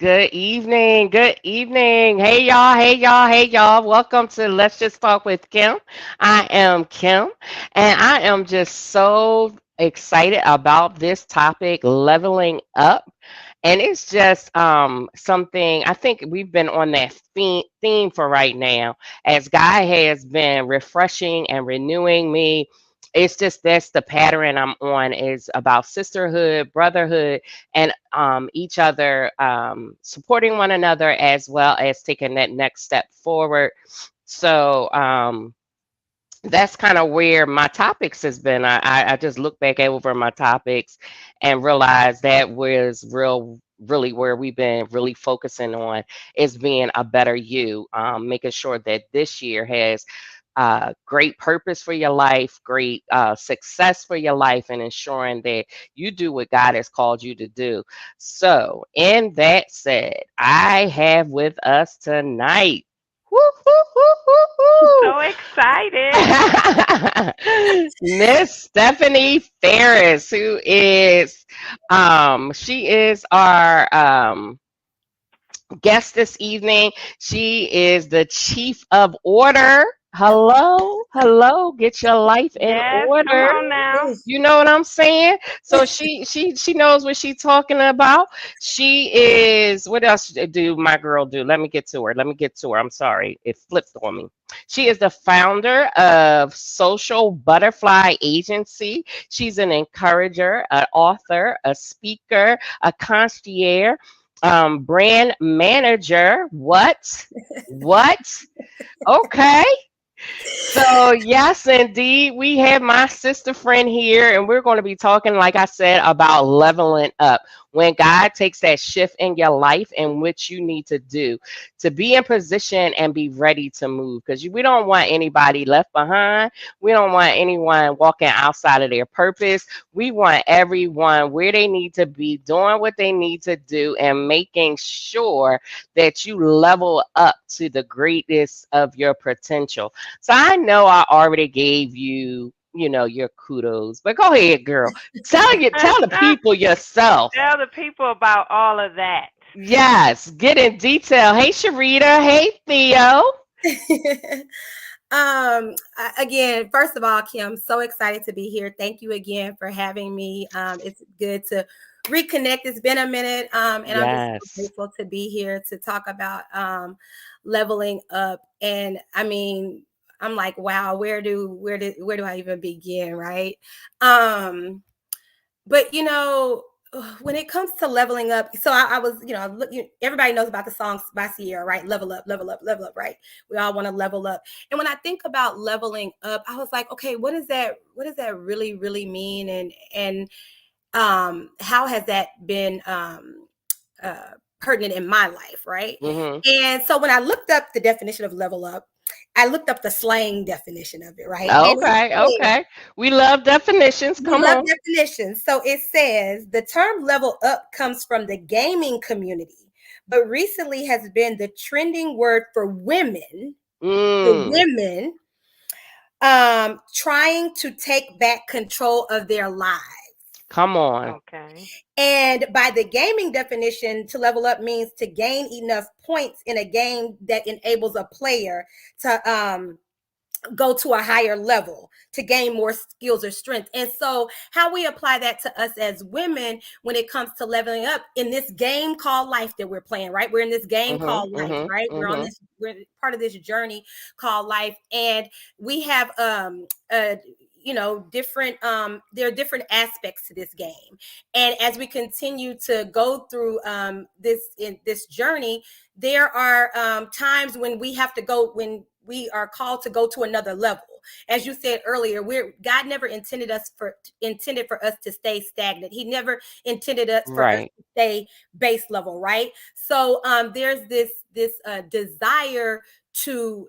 Good evening. Good evening. Hey y'all. Hey y'all. Hey y'all. Welcome to Let's Just Talk with Kim. I am Kim, and I am just so excited about this topic, leveling up. And it's just something I think we've been on that theme for right now, as God has been refreshing and renewing me. It's just that's the pattern I'm on is about sisterhood, brotherhood, and each other supporting one another as well as taking that next step forward. So that's kind of where my topics has been. I just look back over my topics and realize that was really where we've been really focusing on is being a better you, making sure that this year has great purpose for your life, great success for your life, and ensuring that you do what God has called you to do. So, in that said, I have with us tonight. Woo, woo, woo, woo, So excited. Miss Stefani Farris, who is she is our guest this evening. She is the chief of order. Hello, hello, get your life in Yes, come order. on now. You know what I'm saying? So she knows what she's talking about. She is what else do my girl do? Let me get to her. Let me get to her. I'm sorry. It flipped on me. She is the founder of Social Butterfly Agency. She's an encourager, an author, a speaker, a concierge, brand manager. What? What? Okay. So, yes, indeed, we have my sister friend here, and we're going to be talking, like I said, about leveling up. When God takes that shift in your life and what you need to do to be in position and be ready to move. Because we don't want anybody left behind. We don't want anyone walking outside of their purpose. We want everyone where they need to be, doing what they need to do, and making sure that you level up to the greatest of your potential. So I know I already gave you, your kudos, but go ahead, girl. Tell the people yourself. Tell the people about all of that. Yes, get in detail. Hey, Sharita. Hey, Theo. Again, first of all, Kim, so excited to be here. Thank you again for having me. It's good to reconnect. It's been a minute, and I'm just so Yes. grateful to be here to talk about leveling up. And I mean, I'm like, wow, where do I even begin, right? Um, but when it comes to leveling up, so I was, everybody knows about the songs by Sierra, right? Level up, right? We all want to level up. And when I think about leveling up, I was like, okay, what does that really, really mean? And how has that been pertinent in my life, right? Hmm. And so when I looked up the definition of level up, I looked up the slang definition of it, right? And it Okay. says, Okay. We love definitions. we Come love on. definitions. So it says the term level up comes from the gaming community, but recently has been the trending word for Mm, women trying to take back control of their lives. come on. Okay. And by the gaming definition, to level up means to gain enough points in a game that enables a player to go to a higher level, to gain more skills or strength. And so how we apply that to us as women when it comes to leveling up in this game called life that we're playing, right? We're in this game Hmm. called life, Hmm. right? Hmm. We're part of this journey called life. And we have different there are different aspects to this game. And as we continue to go through this journey, there are times when we are called to go to another level. As you said earlier, God never intended for us to stay stagnant. He never intended us for us Right. to stay base level, right? So there's this desire to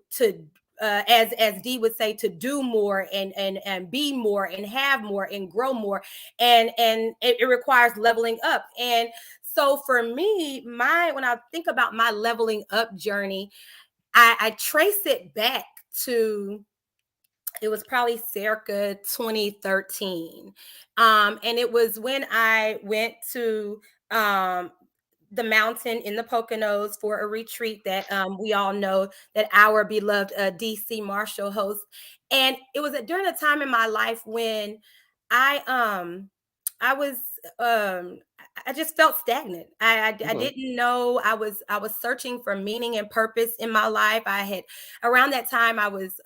as Dee would say, to do more and be more and have more and grow more, and it requires leveling up. And so for me, when I think about my leveling up journey, I trace it back to, it was probably circa 2013. And it was when I went to um the mountain in the Poconos for a retreat that we all know that our beloved DC Marshall hosts. And it was during a time in my life when I was I just felt stagnant. I didn't know. I was searching for meaning and purpose in my life. I had around that time I was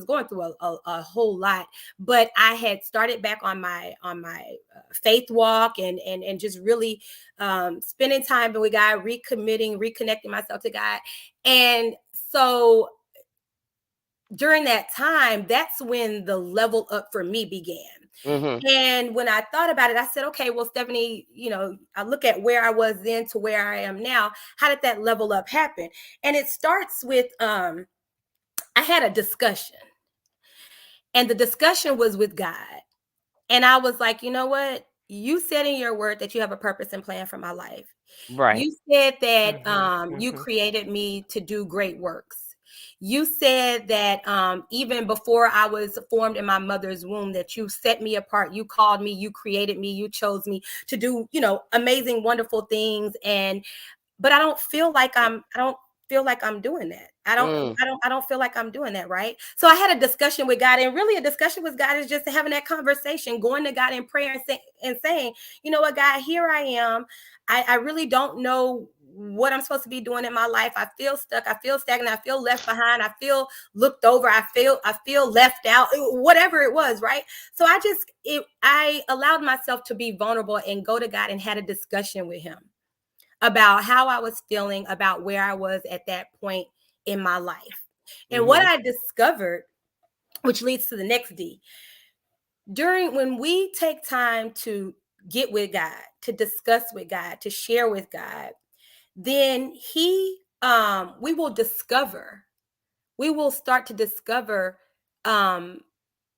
going through a whole lot, but I had started back on my faith walk and just really spending time with God, reconnecting myself to God. And so during that time, that's when the level up for me began. And when I thought about it, I said, okay, well, Stephanie, I look at where I was then to where I am now. How did that level up happen? And it starts with I had a discussion, and the discussion was with God. And I was like, you know what? You said in your word that you have a purpose and plan for my life. Right. You said that you created me to do great works. You said that even before I was formed in my mother's womb, that you set me apart. You called me, you created me, you chose me to do, amazing, wonderful things. But I don't feel like I'm doing that. I don't feel like I'm doing that, right? So I had a discussion with God, and really a discussion with God is just having that conversation, going to God in prayer and saying, you know what, God, here I am. I really don't know what I'm supposed to be doing in my life. I feel stuck. I feel stagnant. I feel left behind. I feel looked over. I feel left out, whatever it was, right? So I allowed myself to be vulnerable and go to God and had a discussion with him about how I was feeling, about where I was at that point in my life. And what I discovered, which leads to the next D, when we take time to get with God, to discuss with God, to share with God, then we will start to discover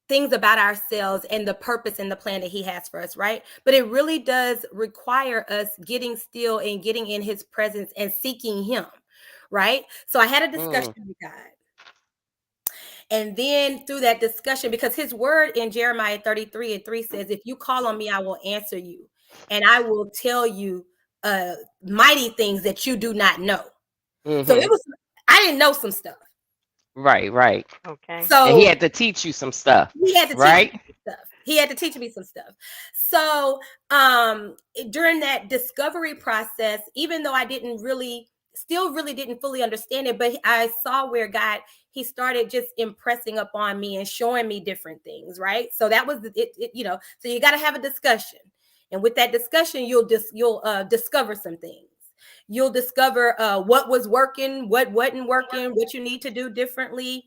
things about ourselves and the purpose and the plan that he has for us, right? But it really does require us getting still and getting in his presence and seeking him, right? So I had a discussion with God. And then through that discussion, because his word in Jeremiah 33:3 says, if you call on me, I will answer you. And I will tell you mighty things that you do not know. So I didn't know some stuff. Right. Okay. So and he had to teach you some stuff. He had to right? teach me some stuff. He had to teach me some stuff. So during that discovery process, even though I still really didn't fully understand it, but I saw where he started just impressing upon me and showing me different things, right? So that was it, so you got to have a discussion. And with that discussion, you'll discover some things. You'll discover what was working, what wasn't working, what you need to do differently,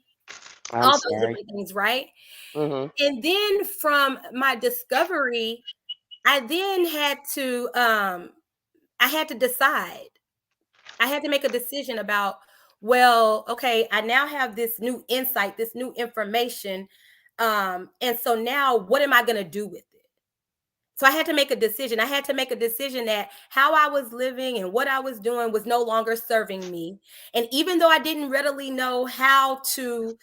all those different things, right? And then from my discovery, I then had to decide. I had to make a decision about, well, okay, I now have this new insight, this new information. And so now what am I going to do with it? So I had to make a decision. I had to make a decision that how I was living and what I was doing was no longer serving me. And even though I didn't readily know how to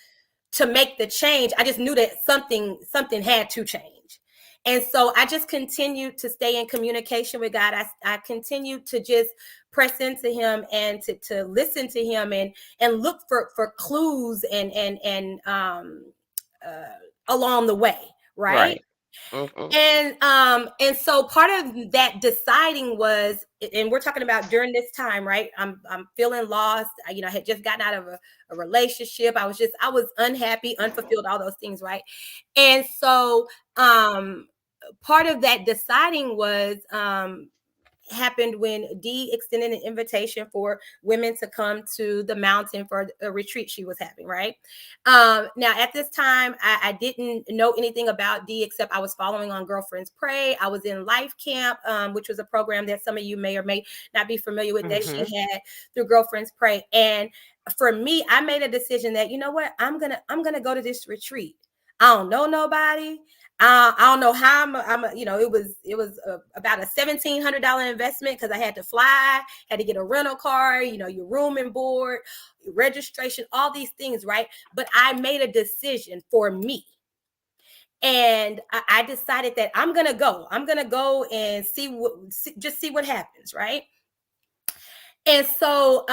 make the change, I just knew that something had to change. And so I just continued to stay in communication with God. I continued to just press into him and to listen to him and look for clues and along the way, right? And so part of that deciding was, and we're talking about during this time, right? I'm feeling lost. I had just gotten out of a relationship. I was unhappy, unfulfilled, all those things, right? And so part of that deciding was happened when Dee extended an invitation for women to come to the mountain for a retreat she was having, right? Now, at this time, I didn't know anything about Dee except I was following on Girlfriends Pray. I was in Life Camp, which was a program that some of you may or may not be familiar with that she had through Girlfriends Pray. And for me, I made a decision that, you know what, I'm gonna go to this retreat. I don't know nobody. I don't know how it was about a $1,700 investment because I had to fly, had to get a rental car, your room and board, registration, all these things, right? But I made a decision for me. And I decided that I'm going to go and see what happens, right? And so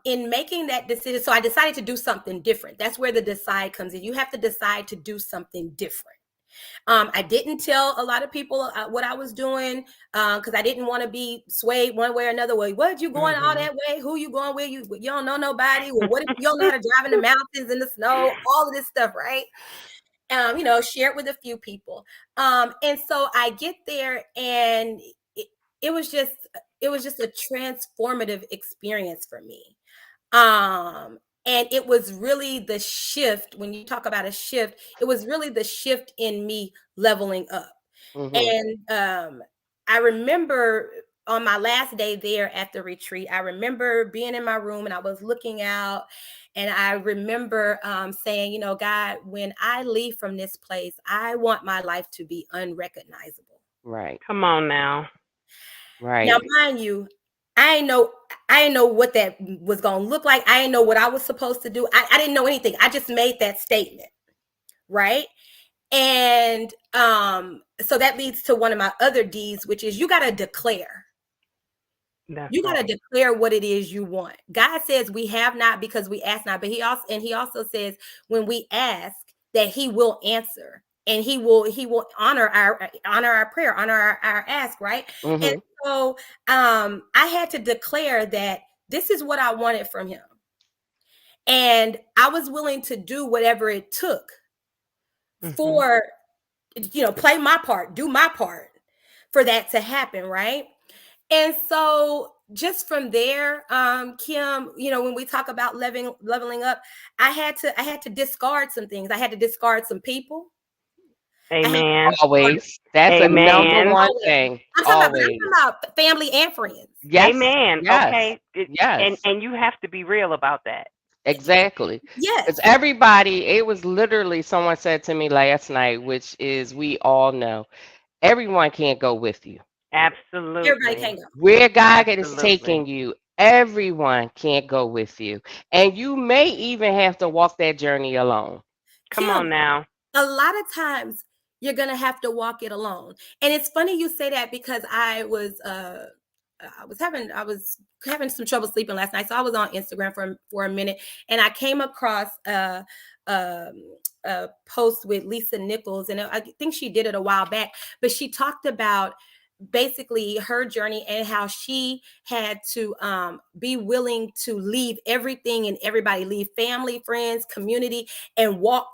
in making that decision, so I decided to do something different. That's where the decide comes in. You have to decide to do something different. I didn't tell a lot of people what I was doing because I didn't want to be swayed one way or another way. What, you going all that way? Who you going with? You don't know nobody. Well, what if you don't know how to drive in the mountains in the snow? All of this stuff, right? Share it with a few people. And so I get there, and it was just a transformative experience for me. And it was really the shift. When you talk about a shift, it was really the shift in me leveling up. And I remember on my last day there at the retreat, I remember being in my room and I was looking out, and I remember saying, God, when I leave from this place, I want my life to be unrecognizable. Right. Come on now. Right. Now, mind you, I didn't know what that was going to look like. I didn't know what I was supposed to do. I didn't know anything. I just made that statement, right? And so that leads to one of my other D's, which is you got to declare. You got to declare what it is you want. God says we have not because we ask not, but he also says when we ask that he will answer, and he will honor our prayer, honor our ask, right? And so I had to declare that this is what I wanted from him, and I was willing to do whatever it took for, play my part, do my part for that to happen, right? And so just from there, Kim, when we talk about leveling up, I had to discard some things. I had to discard some people. Amen. Always. That's a number one thing. I'm talking about family and friends. Yes. Amen. Yes. Okay. Yes. And you have to be real about that. Exactly. Yes. Because everybody, it was literally someone said to me last night, which is we all know, everyone can't go with you. Absolutely. Everybody can't go. Where God is taking you, everyone can't go with you. And you may even have to walk that journey alone. Come Kim, on now. A lot of times you're going to have to walk it alone. And it's funny you say that because I was having some trouble sleeping last night. So I was on Instagram for a minute, and I came across a post with Lisa Nichols, and I think she did it a while back, but she talked about basically her journey and how she had to be willing to leave everything and everybody, leave family, friends, community, and walk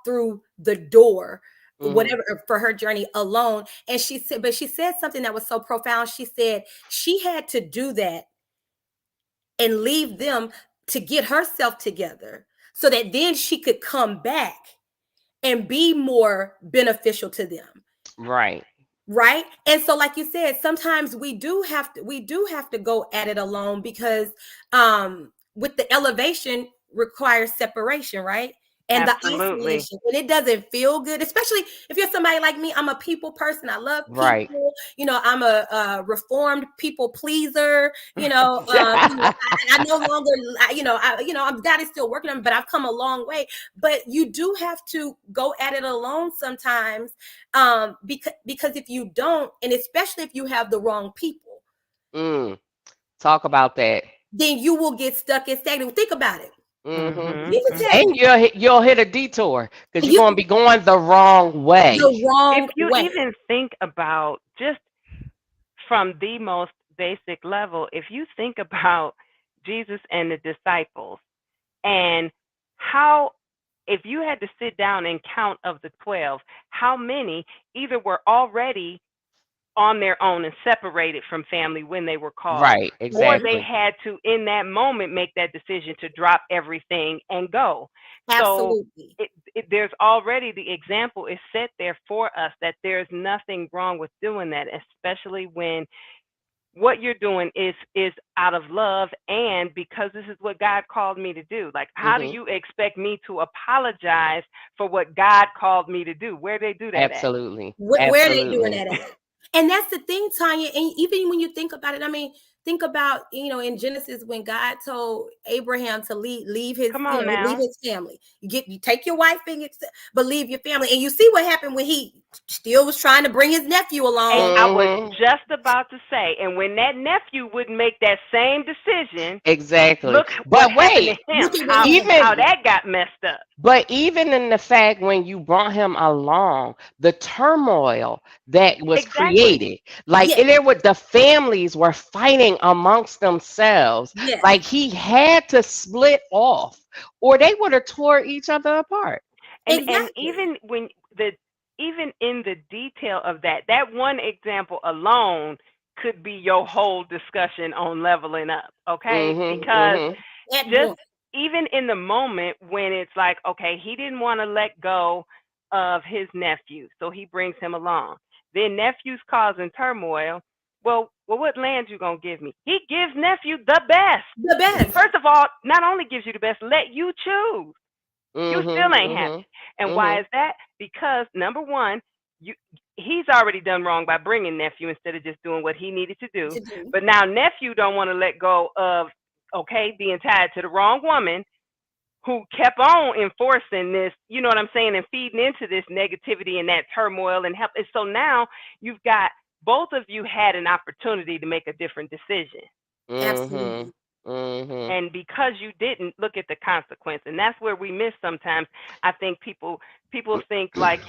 through the door, whatever, for her journey alone. And she said something that was so profound. She said she had to do that and leave them to get herself together so that then she could come back and be more beneficial to them. Right. Right. And so, like you said, sometimes we do have to go at it alone, because with the elevation requires separation, right? And Absolutely. the isolation, and it doesn't feel good, especially if you're somebody like me. I'm a people person. I love people. Right. I'm a reformed people pleaser. I no longer, God is still working on me, but I've come a long way. But you do have to go at it alone sometimes, because if you don't, and especially if you have the wrong people, talk about that, then you will get stuck and stagnant. Think about it. And you'll hit a detour because you're going to be going the wrong way. If you even think about, just from the most basic level, if you think about Jesus and the disciples, and how, if you had to sit down and count of the 12, how many either were already on their own and separated from family when they were called, right? Exactly. Or they had to, in that moment, make that decision to drop everything and go. Absolutely. So there's already, the example is set there for us that there's nothing wrong with doing that, especially when what you're doing is out of love, and because this is what God called me to do. Like, how do you expect me to apologize for what God called me to do? Where they do that Absolutely. Where are they doing that at? And that's the thing, Tanya. And even when you think about it, I mean, Think about, in Genesis when God told Abraham to leave his, Come on leave now. his family. You take your wife but leave your family. And you see what happened when he still was trying to bring his nephew And along. I was just about to say, and when that nephew wouldn't make that same decision, Exactly. look what But happened to wait, him. Look at what How happened. how even that got messed up. but even in the fact when you brought him along, the turmoil that was Exactly. created, like Yes, there were the families were fighting amongst themselves. yes, Like he had to split off, or they would have tore each other apart. And exactly. even in the detail of that one example alone could be your whole discussion on leveling up, okay? Mhm. Because Mhm. At just one. even in the moment when it's like, okay, he didn't want to let go of his nephew, so he brings him along. Then nephew's causing turmoil. Well, what land you gonna give me? He gives nephew the best. The best. First of all, not only gives you the best, let you choose. You Mhm. still ain't Mhm. happy. And why Mhm. is that? Because number one, you he's already done wrong by bringing nephew instead of just doing what he needed to do. To do. But now nephew don't want to let go of, okay, being tied to the wrong woman who kept on enforcing this, you know what I'm saying, and feeding into this negativity and that turmoil and help. And so now you've got both of you had an opportunity to make a different decision. Mhm. Absolutely. Mhm. And because you didn't look at the consequence, and that's where we miss sometimes. I think people think like,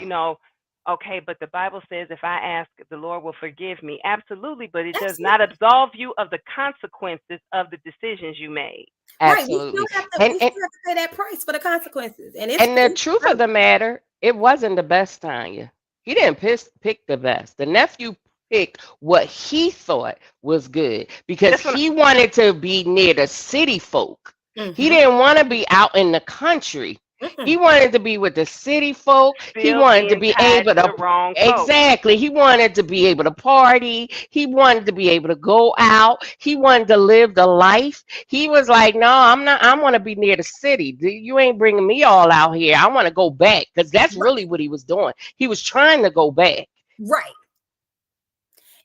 okay, but the Bible says if I ask, the Lord will forgive me. Absolutely, but it does not Absolutely. absolve you of the consequences of the decisions you made. Right. We still Absolutely. have to And we and still have to pay that price for the consequences. And and the it's truth of hurt. the matter, it wasn't the best, Tanya. He didn't pick the best. The nephew picked what he thought was good because That's when he wanted to be near the city folk. He Mm-hmm. didn't want to be out in the country. He Mm-mm. wanted to be with the city folk. He still wanted to being be tied able to to the wrong folks. exactly. He wanted to be able to party. He wanted to be able to go out. He wanted to live the life. He was like, "No, I'm not. I want to be near the city. You ain't bringing me all out here. I want to go back because that's really what he was doing. He was trying to go back." Right.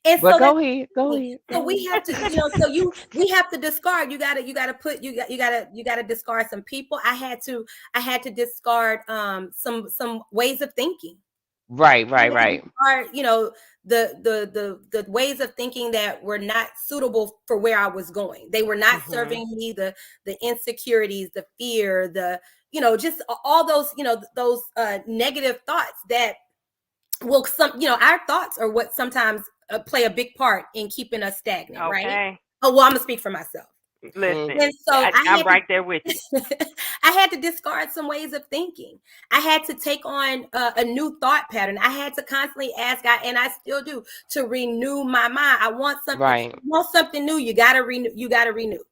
And But so that's go ahead. the Go thing. ahead. So Go we ahead. have to, we have to discard. You gotta discard some people. I had to discard some ways of thinking. Right. I Right. had to Right. discard, the ways of thinking that were not suitable for where I was going. They were not Mhm. serving me, the insecurities, the fear, just all those, those negative thoughts that our thoughts are what sometimes play a big part in keeping us stagnant, right? Okay. Oh, well, I'm gonna speak for myself. Mm, Listen, And so I'm right there with you. I had to discard some ways of thinking. I had to take on a new thought pattern. I had to constantly ask God, and I still do, to renew my mind. I want something. right. You want something new. You gotta renew. You gotta renew.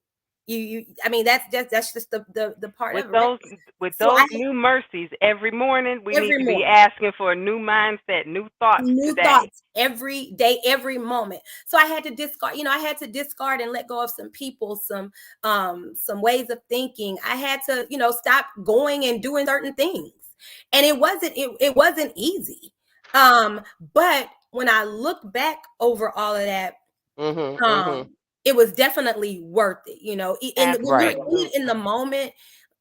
You. I mean, that's just the part with of it, right? those with So those new mercies every morning, we need every to be morning. asking for a new mindset, new thoughts New today. thoughts every day, every moment. So I had to discard, I had to discard and let go of some people, some ways of thinking. I had to, stop going and doing certain things. And it wasn't easy. But when I look back over all of that, Mhm. Mhm. um, it was definitely worth it. When you're Right. in it in the Absolutely. moment,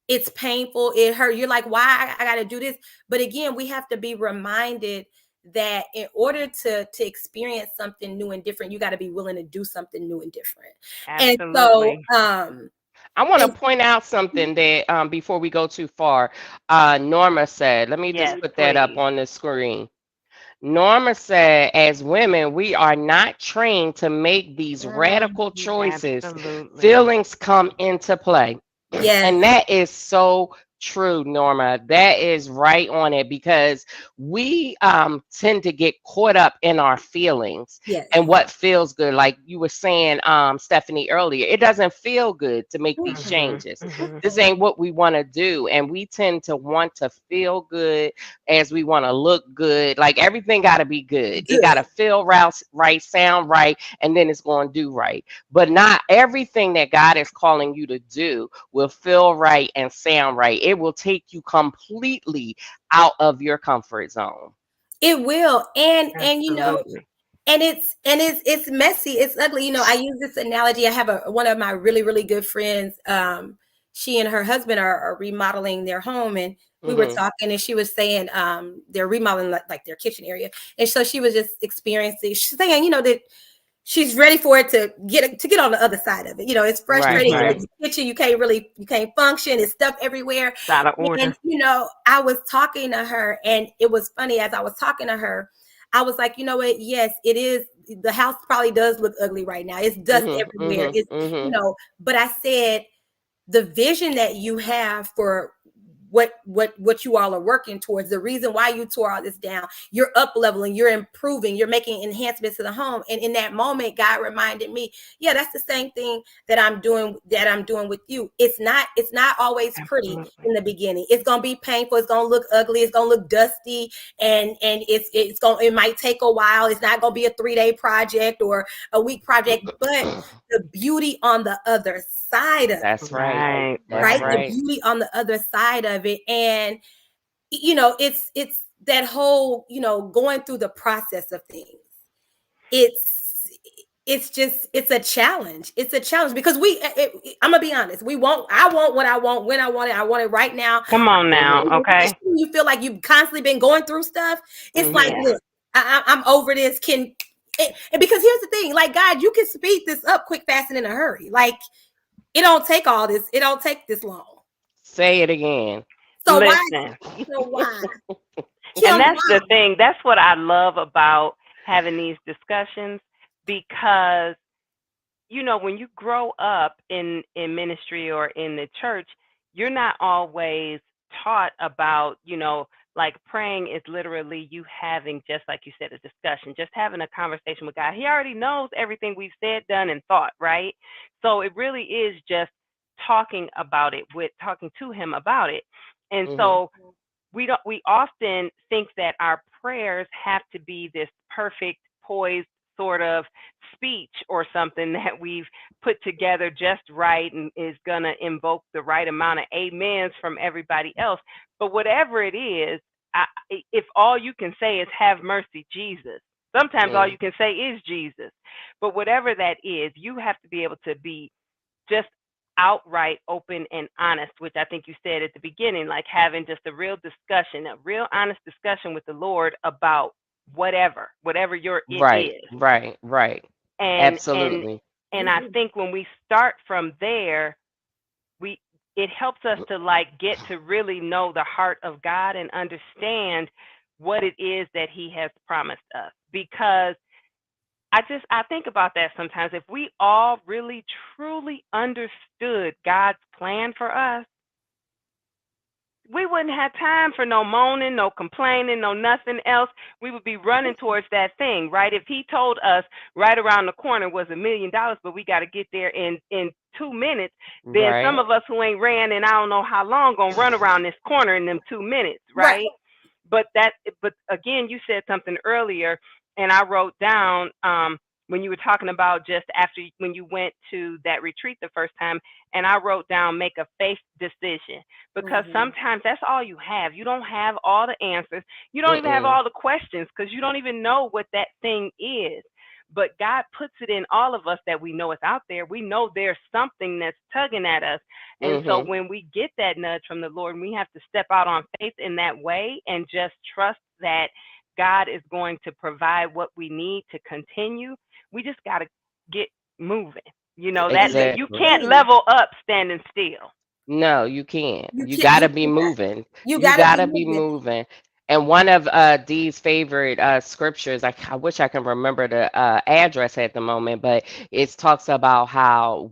it's painful, it hurt. You're like, why I got to do this? But again, we have to be reminded that in order to experience something new and different, you got to be willing to do something new and different. And so, Absolutely. I want to and point out something that before we go too far, Norma said. Let me just Yes, put that up please. on the screen. Norma said, as women, we are not trained to make these radical Mhm. choices. Absolutely. Feelings come into play. Yes, And that is so true, Norma. That is right on it because we tend to get caught up in our feelings and yes. what feels good. Like you were saying, Stephanie, earlier, it doesn't feel good to make these Mm-mm, Mhm. changes. Mhm. This ain't what we want to do. And we tend to want to feel good as we want to look good. Like everything got to be good. It got to good. feel right, sound right, and then it's going to do right. But not everything that God is calling you to do will feel right and sound right. It will take you completely out of your comfort zone. It will. And Absolutely. And it's messy, it's ugly. I use this analogy. I have one of my really, really good friends. She and her husband are remodeling their home, and we were Mm-hmm. talking, and she was saying they're remodeling like their kitchen area. And so she was just experiencing, she's saying, that she's ready for it to get on the other side of it. It's Right, frustrating. You're right. in the kitchen, you can't function, it's stuff everywhere. It's out of And order. I was talking to her, and it was funny. As I was talking to her, I was like, you know what? Yes, it is. The house probably does look ugly right now. It's dust Mm-hmm. everywhere. Mm-hmm. It's, Mm-hmm. but I said, the vision that you have for what you all are working towards, the reason why you tore all this down, you're up leveling, you're improving, you're making enhancements to the home. And in that moment, God reminded me, yeah, that's the same thing that I'm doing with you. It's not always pretty Absolutely. in the beginning. It's gonna be painful, it's gonna look ugly, it's gonna look dusty, and it might take a while. It's not gonna be a 3-day project or a week project, but the beauty on the other side of it, That's right. Right, That's right? right. The right. beauty on the other side of it. And it's that whole, going through the process of things. It's a challenge. It's a challenge because I'm gonna be honest. I want what I want when I want it. I want it right now. Come on now, Mm-hmm. okay? Especially when you feel like you've constantly been going through stuff. It's like, Mm-hmm. Yeah. look, I'm over this. And because here's the thing, like, God, you can speed this up quick, fast, and in a hurry. Like, it don't take all this. It don't take this long. Say it again. So why? Listen, So why, and Kim? that's Why? the thing. That's what I love about having these discussions because when you grow up in ministry or in the church, you're not always taught about, like praying is literally you having, just like you said, a discussion, just having a conversation with God. He already knows everything we've said, done, and thought, right? So it really is just talking to him about it. And Mm-hmm. so we often think that our prayers have to be this perfect poised sort of speech or something that we've put together just right and is going to invoke the right amount of amens from everybody else. But whatever it is, if all you can say is have mercy, Jesus, sometimes all Mm. you can say is Jesus. But whatever that is, you have to be able to be just outright open and honest, which I think you said at the beginning, like having just a real discussion, a real honest discussion with the Lord about whatever your it Right, is. right, right. And and Absolutely. and I think when we start from there, we it helps us to like get to really know the heart of God and understand what it is that he has promised us. Because I think about that sometimes. If we all really truly understood God's plan for us, we wouldn't have time for no moaning, no complaining, no nothing else. We would be running towards that thing, right? If he told us right around the corner was $1,000,000, but we got to get there in 2 minutes, then some Right. of us who ain't ran in I don't know how long gonna run around this corner in them 2 minutes, Right. right? But again, you said something earlier, and I wrote down when you were talking about just after when you went to that retreat the first time, and I wrote down make a faith decision because Mhm. sometimes that's all you have. You don't have all the answers. You don't even have Mm-mm. all the questions because you don't even know what that thing is. But God puts it in all of us that we know it's out there. We know there's something that's tugging at us. And so Mm-hmm. when we get that nudge from the Lord, we have to step out on faith in that way and just trust that God is going to provide what we need to continue. We just got to get moving. That you Exactly. can't Absolutely. level up standing still. No, you can't. You You can't. gotta You be cannot. moving. You You gotta be gotta be moving. moving. And one of Dee's favorite scriptures, I wish I can remember the address at the moment, but it talks about how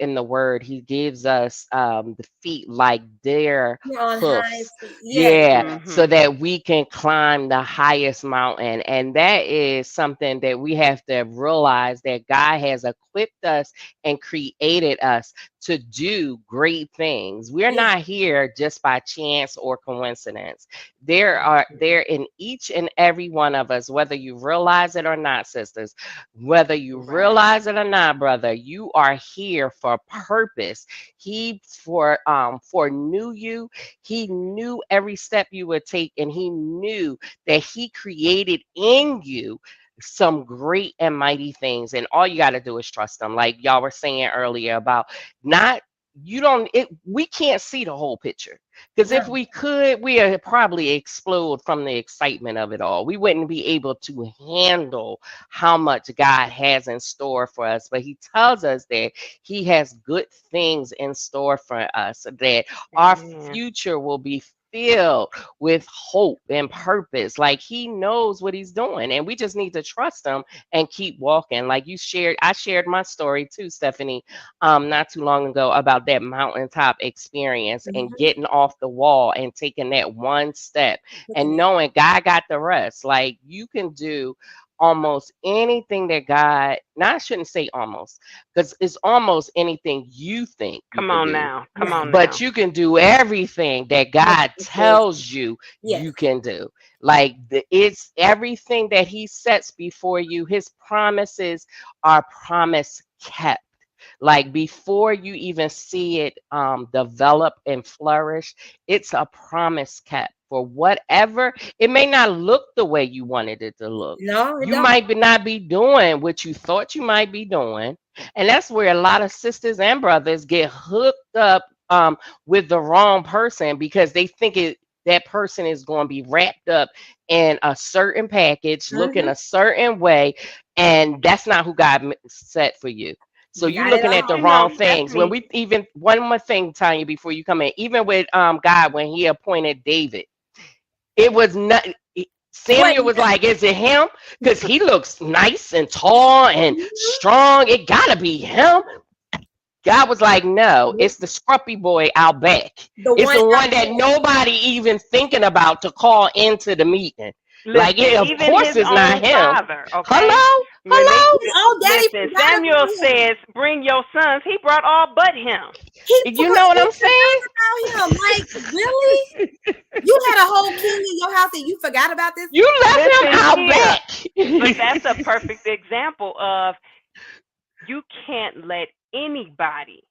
in the word he gives us the feet like their You're on high hoofs. feet. Yes. Yeah, so Mhm. that we can climb the highest mountain. And that is something that we have to realize that God has equipped us and created us to do great things. We're Yes. not here just by chance or coincidence. There in each and every one of us, whether you realize it or not, sisters, whether you Right. realize it or not, brother, you are here for purpose. He foreknew you. He knew every step you would take, and he knew that he created in you some great and mighty things, and all you got to do is trust them. Like y'all were saying earlier about not you don't it we can't see the whole picture, because if No. we could, we would probably explode from the excitement of it all. We wouldn't be able to handle how much God has in store for us. But he tells us that he has good things in store for us, that our Amen. future will be filled with hope and purpose. Like he knows what he's doing, and we just need to trust him and keep walking. Like I shared my story too, Stephanie, not too long ago, about that mountaintop experience and Mhm. getting off the wall and taking that one step and Looking at knowing God got the rest. Like you can do almost anything that God, now I shouldn't say almost, because it's almost anything you think you Come can on do, now. Come right. on but now. you can do everything that That's God what it says. tells you Yes. you can do. Like it's everything that he sets before you. His promises are promise kept. Like before you even see it develop and flourish, it's a promise kept for whatever. It may not look the way you wanted it to look. No, it You don't. might not be doing what you thought you might be doing. And that's where a lot of sisters and brothers get hooked up with the wrong person, because they think that person is going to be wrapped up in a certain package, looking Mhm. a certain way, and that's not who God set for you. So you Not at looking at But the all. you know, wrong things. When Stephanie, we even one more thing, Tanya, before you come in, even with God when He appointed David, it was not. What? Samuel was like, "Is it him? Because he looks nice and tall and strong. It gotta be him." God was like, "No, Mhm. it's the scruffy boy out back. The It's one the one out that there. nobody even thinking about to call into the meeting. Like, listen, yeah, of even course his it's not own him. father, okay? Hello, When they hello." Oh, daddy listen, forgot Samuel about him. says, "Bring your sons." He brought all but him. You know what He I'm saying? forgot about him. Like, really? You had a whole king in your house and you forgot about this? You left him Listen out here, back. but that's a perfect example of you can't let anybody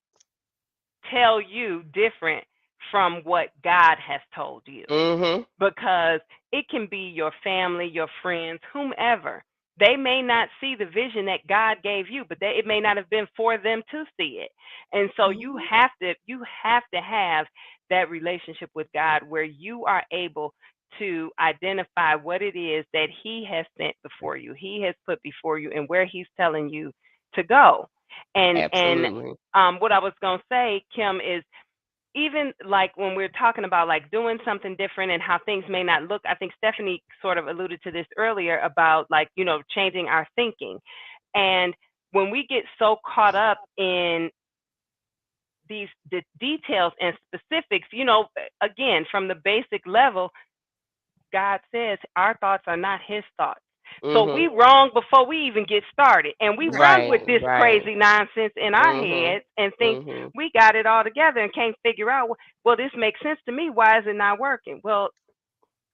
tell you different from what God has told you, Mhm. because it can be your family, your friends, whomever. They may not see the vision that God gave you, but it may not have been for them to see it. And so Mhm. you have to have that relationship with God where you are able to identify what it is that he has sent before you. He has put before you and where he's telling you to go. And Absolutely. what I was going to say, Kim, is even like when we're talking about like doing something different and how things may not look, I think Stephanie sort of alluded to this earlier about like, changing our thinking. And when we get so caught up in the details and specifics, again, from the basic level, God says our thoughts are not his thoughts. So we Mhm. wrong before we even get started. And we Right. run with Right. this Right. crazy nonsense in our Mhm. heads and think Mhm. we got it all together and can't figure out, well, this makes sense to me. Why is it not working? Well,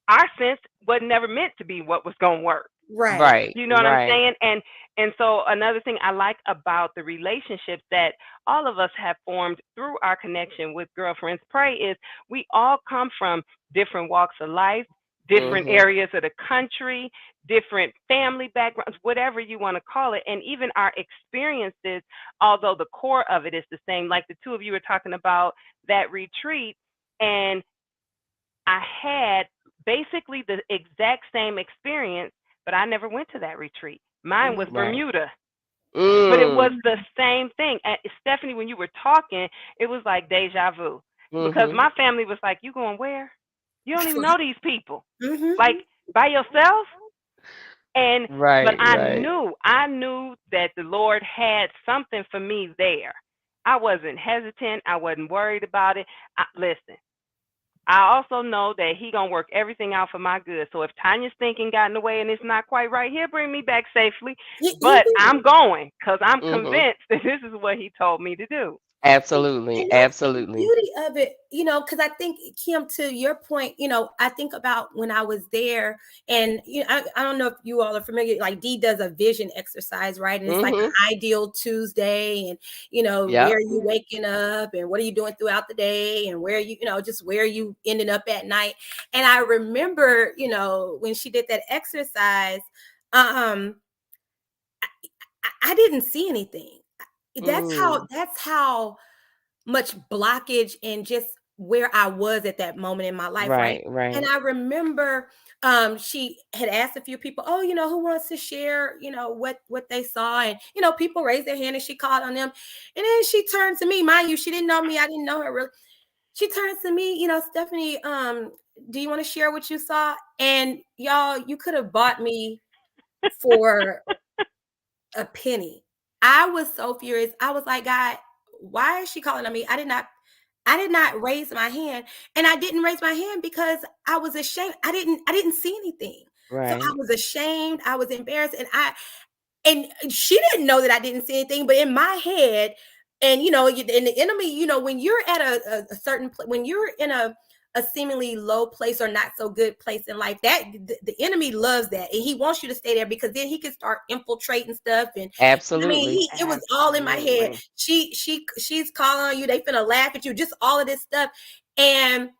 our sense was never meant to be what was going to work. Right. Right. You know what I'm Right. saying? And so another thing I like about the relationships that all of us have formed through our connection with Girlfriends Pray is we all come from different walks of life, different Mhm. areas of the country, different family backgrounds, whatever you want to call it, and even our experiences, although the core of it is the same. Like the two of you were talking about that retreat, and I had basically the exact same experience, but I never went to that retreat. Mine was Mhm. Right. Bermuda, but it was Mm. the same thing. And Stephanie, when you were talking, it was like deja vu because Mhm. my family was like, "You going where? You don't even know these people, Mhm. like by yourself." And but Right. Right. I knew that the Lord had something for me there. I wasn't hesitant. I wasn't worried about it. Listen, I also know that he gonna work everything out for my good. So if Tanya's thinking got in the way and it's not quite right, he'll bring me back safely. He But will. I'm going because I'm Mhm. convinced that this is what he told me to do. Absolutely. And that's the Absolutely. beauty of it, because I think, Kim, to your point, I think about when I was there, and I don't know if you all are familiar, like Dee does a vision exercise, right? And it's like Mhm. an ideal Tuesday, and where Yep. are you waking up, and what are you doing throughout the day, and where just where are you ending up at night. And I remember, when she did that exercise, um, I didn't see anything. That's how much blockage and just where I was at that moment in my life, right? Right, And right. I remember she had asked a few people, oh, who wants to share, what they saw. And, people raised their hand and she called on them. And then she turned to me, mind you, she didn't know me. I didn't know her really. She turns to me, Stephanie, do you want to share what you saw? And y'all, you could have bought me for a penny. I was so furious. I was like, God, why is she calling on me? I did not raise my hand. And I didn't raise my hand because I was ashamed. I didn't see anything. So I Right. was ashamed. I was embarrassed. And she didn't know that I didn't see anything, but in my head, and in the enemy, when you're at a certain place, when you're in a seemingly low place or not so good place in life, that the enemy loves that, and he wants you to stay there because then he can start infiltrating stuff. And I mean, Absolutely. it was all in my head. Absolutely. She's calling on you. They finna laugh at you. Just all of this stuff, and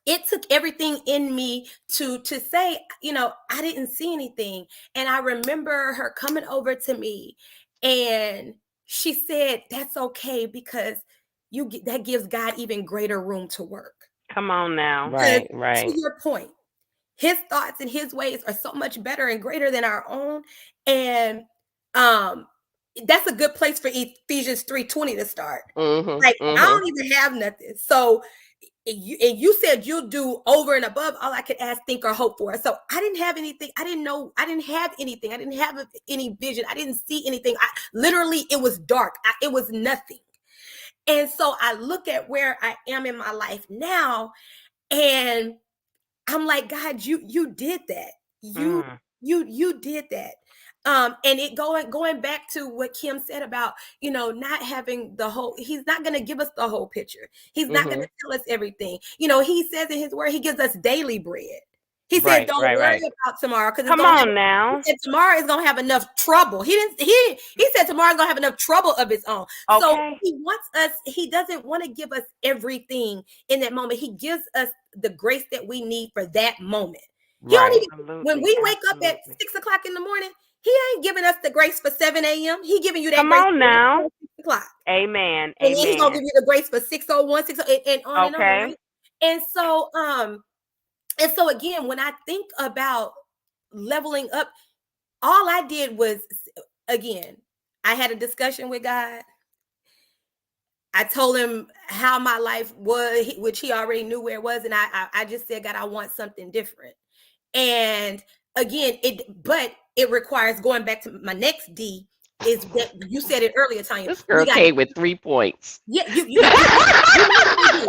it took everything in me to say, I didn't see anything. And I remember her coming over to me and she said, that's okay, because that gives God even greater room to work. Come on now. Because Right, to right. your point, his thoughts and his ways are so much better and greater than our own. And that's a good place for Ephesians 3:20 to start. Mhm, Like, I mhm. don't even have nothing. So you said you'll do over and above all I could ask, think, or hope for. So I didn't have anything. I didn't know. I didn't have anything. I didn't have any vision. I didn't see anything. Literally, it was dark. It was nothing. And so I look at where I am in my life now, and I'm like, God, you did that. You Mm. you did that. And it going back to what Kim said about, not having the whole, he's not going to give us the whole picture. He's not going to Mhm. tell us everything. He says in his word, he gives us daily bread. He said, Right, don't right, worry right. about tomorrow, because it's Come gonna have, on he now. said tomorrow is gonna have enough trouble. He said tomorrow's gonna have enough trouble of its own. So Okay. he wants us, he doesn't want to give us everything in that moment. He gives us the grace that we need for that moment. He don't Right. even, when Absolutely. we wake up at Absolutely. 6 o'clock in the morning, he ain't giving us the grace for 7 a.m. He giving you that Come grace on for now. 6 o'clock. Amen. And then he's gonna Amen. give you the grace for 6:01, 6, and on and on, Okay. right? And so again, when I think about leveling up, all I did was, again, I had a discussion with God. I told him how my life was, which he already knew where it was, and I just said, God, I want something different. And again, it requires going back to my next D, is that you said it earlier, Tanya. This We girl got to, came with 3 points. yeah, you know what we do.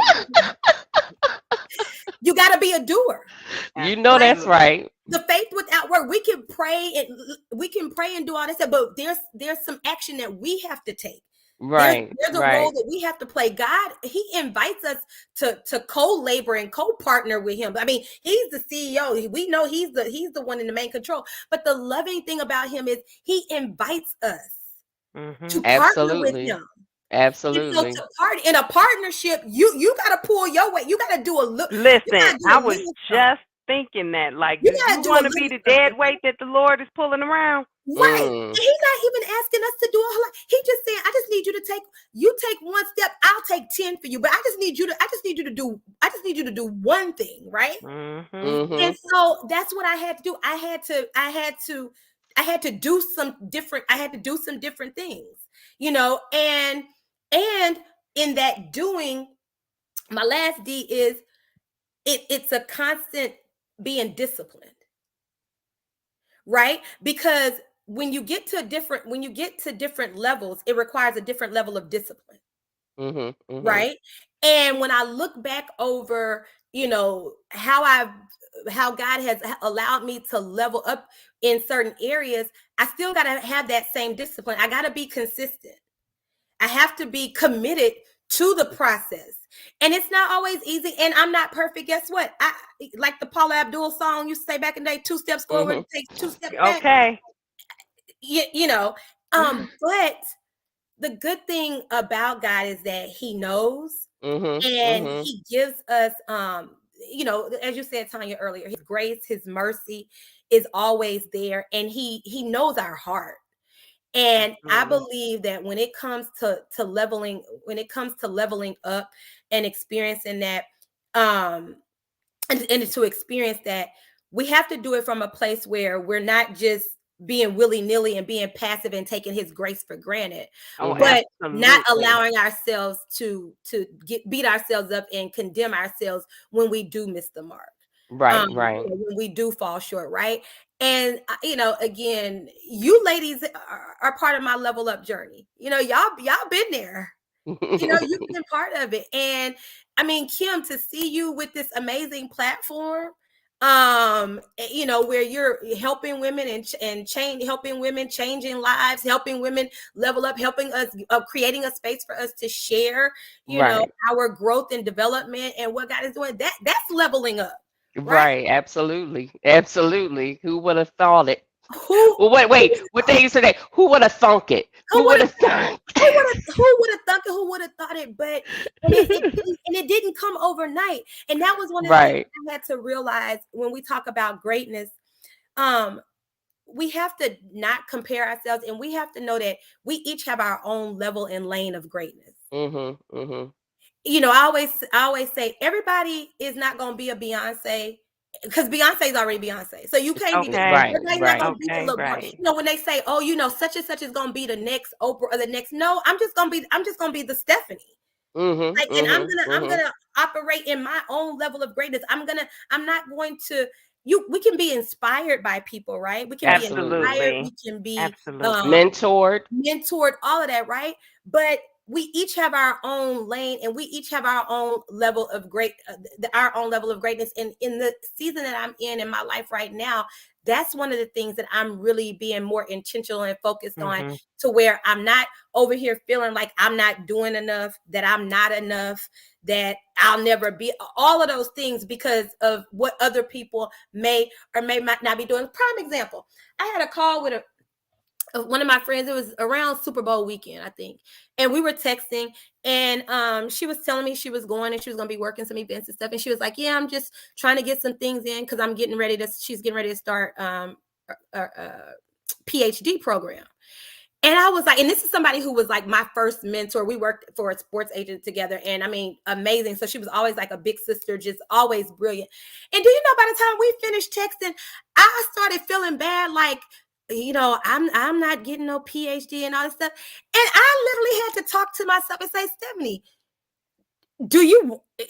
You got to be a doer, You know right? that's Absolutely. right. The faith without work. We can pray and do all that stuff, but there's some action that we have to take. There's Right, there's a role right. that we have to play. God, he invites us to co-labor and co-partner with him. I mean, he's the CEO. We know he's the one in the main control. But the loving thing about him is he invites us to Mhm. partner with Absolutely. him. And so Absolutely. to part in a partnership, you got to pull your weight. You got to do a look. You got Listen, to do I a was little something. just thinking that. Like, You do got you to do a want to be little the dead something. weight that the Lord is pulling around? Right. And Mm. he's not even asking us to do a whole lot. He just saying, I just need you to take one step, I'll take 10 for you. But I just need you to do one thing, right? Mhm. And Mhm. so that's what I had to do. I had to do some different things, and in that doing, my last D is it's a constant being disciplined, right? Because when you get to different levels, it requires a different level of discipline, Mhm. Mhm. right? And when I look back over, how God has allowed me to level up in certain areas, I still got to have that same discipline. I got to be consistent. I have to be committed to the process. And it's not always easy. And I'm not perfect. Guess what? I like the Paula Abdul song used to say back in the day, 2 steps forward Mhm. takes 2 steps back. Okay. you, you know but the good thing about God is that he knows, Mhm. and Mhm. he gives us, as you said, Tanya, earlier, his grace, his mercy is always there, and he knows our heart. And I Absolutely. believe that when it comes to leveling up and experiencing that, and to experience that, we have to do it from a place where we're not just being willy-nilly and being passive and taking his grace for granted, Oh, but not absolutely. allowing ourselves to beat ourselves up and condemn ourselves when we do miss the mark, Right, right. when we do fall short, right? And again, you ladies are part of my level up journey. Y'all been there. You've been part of it. And I mean, Kim, to see you with this amazing platform, where you're helping women helping women, changing lives, helping women level up, helping us, creating a space for us to share, Right. our growth and development and what God is doing. That's leveling up, right? Right, absolutely. Absolutely. Who would have thought it? Who Well, wait. What they used to say? Who would have thunk it? who Who would would have have thunk? who would have thought it? Who would have thought it? But it didn't come overnight. And that was one of the things Right. I had to realize when we talk about greatness. Um, we have to not compare ourselves, and we have to know that we each have our own level and lane of greatness. Mhm. Mhm. I always say everybody is not going to be a Beyonce, because Beyonce is already Beyonce. So you can't be that. Okay. Right. Everybody's not Right. going to be the Okay. little boy. Right. When they say, "Oh, such and such is going to be the next Oprah or the next," no, I'm just going to be the Stephanie. Mhm. Like, and Mhm. I'm Mhm. gonna operate in my own level of greatness. I'm not going to. We can be inspired by people, right? We can be Absolutely. inspired. Absolutely. We can be Absolutely. Mentored. mentored, all of that, right? But we each have our own lane, and we each have our own level of our own level of greatness. And in the season that I'm in my life right now, that's one of the things that I'm really being more intentional and focused on, Mm-hmm. to where I'm not over here feeling like I'm not doing enough, that I'm not enough, that I'll never be, all of those things, because of what other people may or may not be doing. Prime example, I had a call with one of my friends. It was around Super Bowl weekend, I think, and we were texting, and she was telling me she was going to be working some events and stuff, and she was like, "Yeah, I'm just trying to get some things in because she's getting ready to start a PhD program." And I was like, and this is somebody who was like my first mentor. We worked for a sports agent together, and I mean, amazing. So she was always like a big sister, just always brilliant. And do you know, by the time we finished texting, I started feeling bad, like, I'm not getting no PhD and all this stuff. And I literally had to talk to myself and say, Stephanie,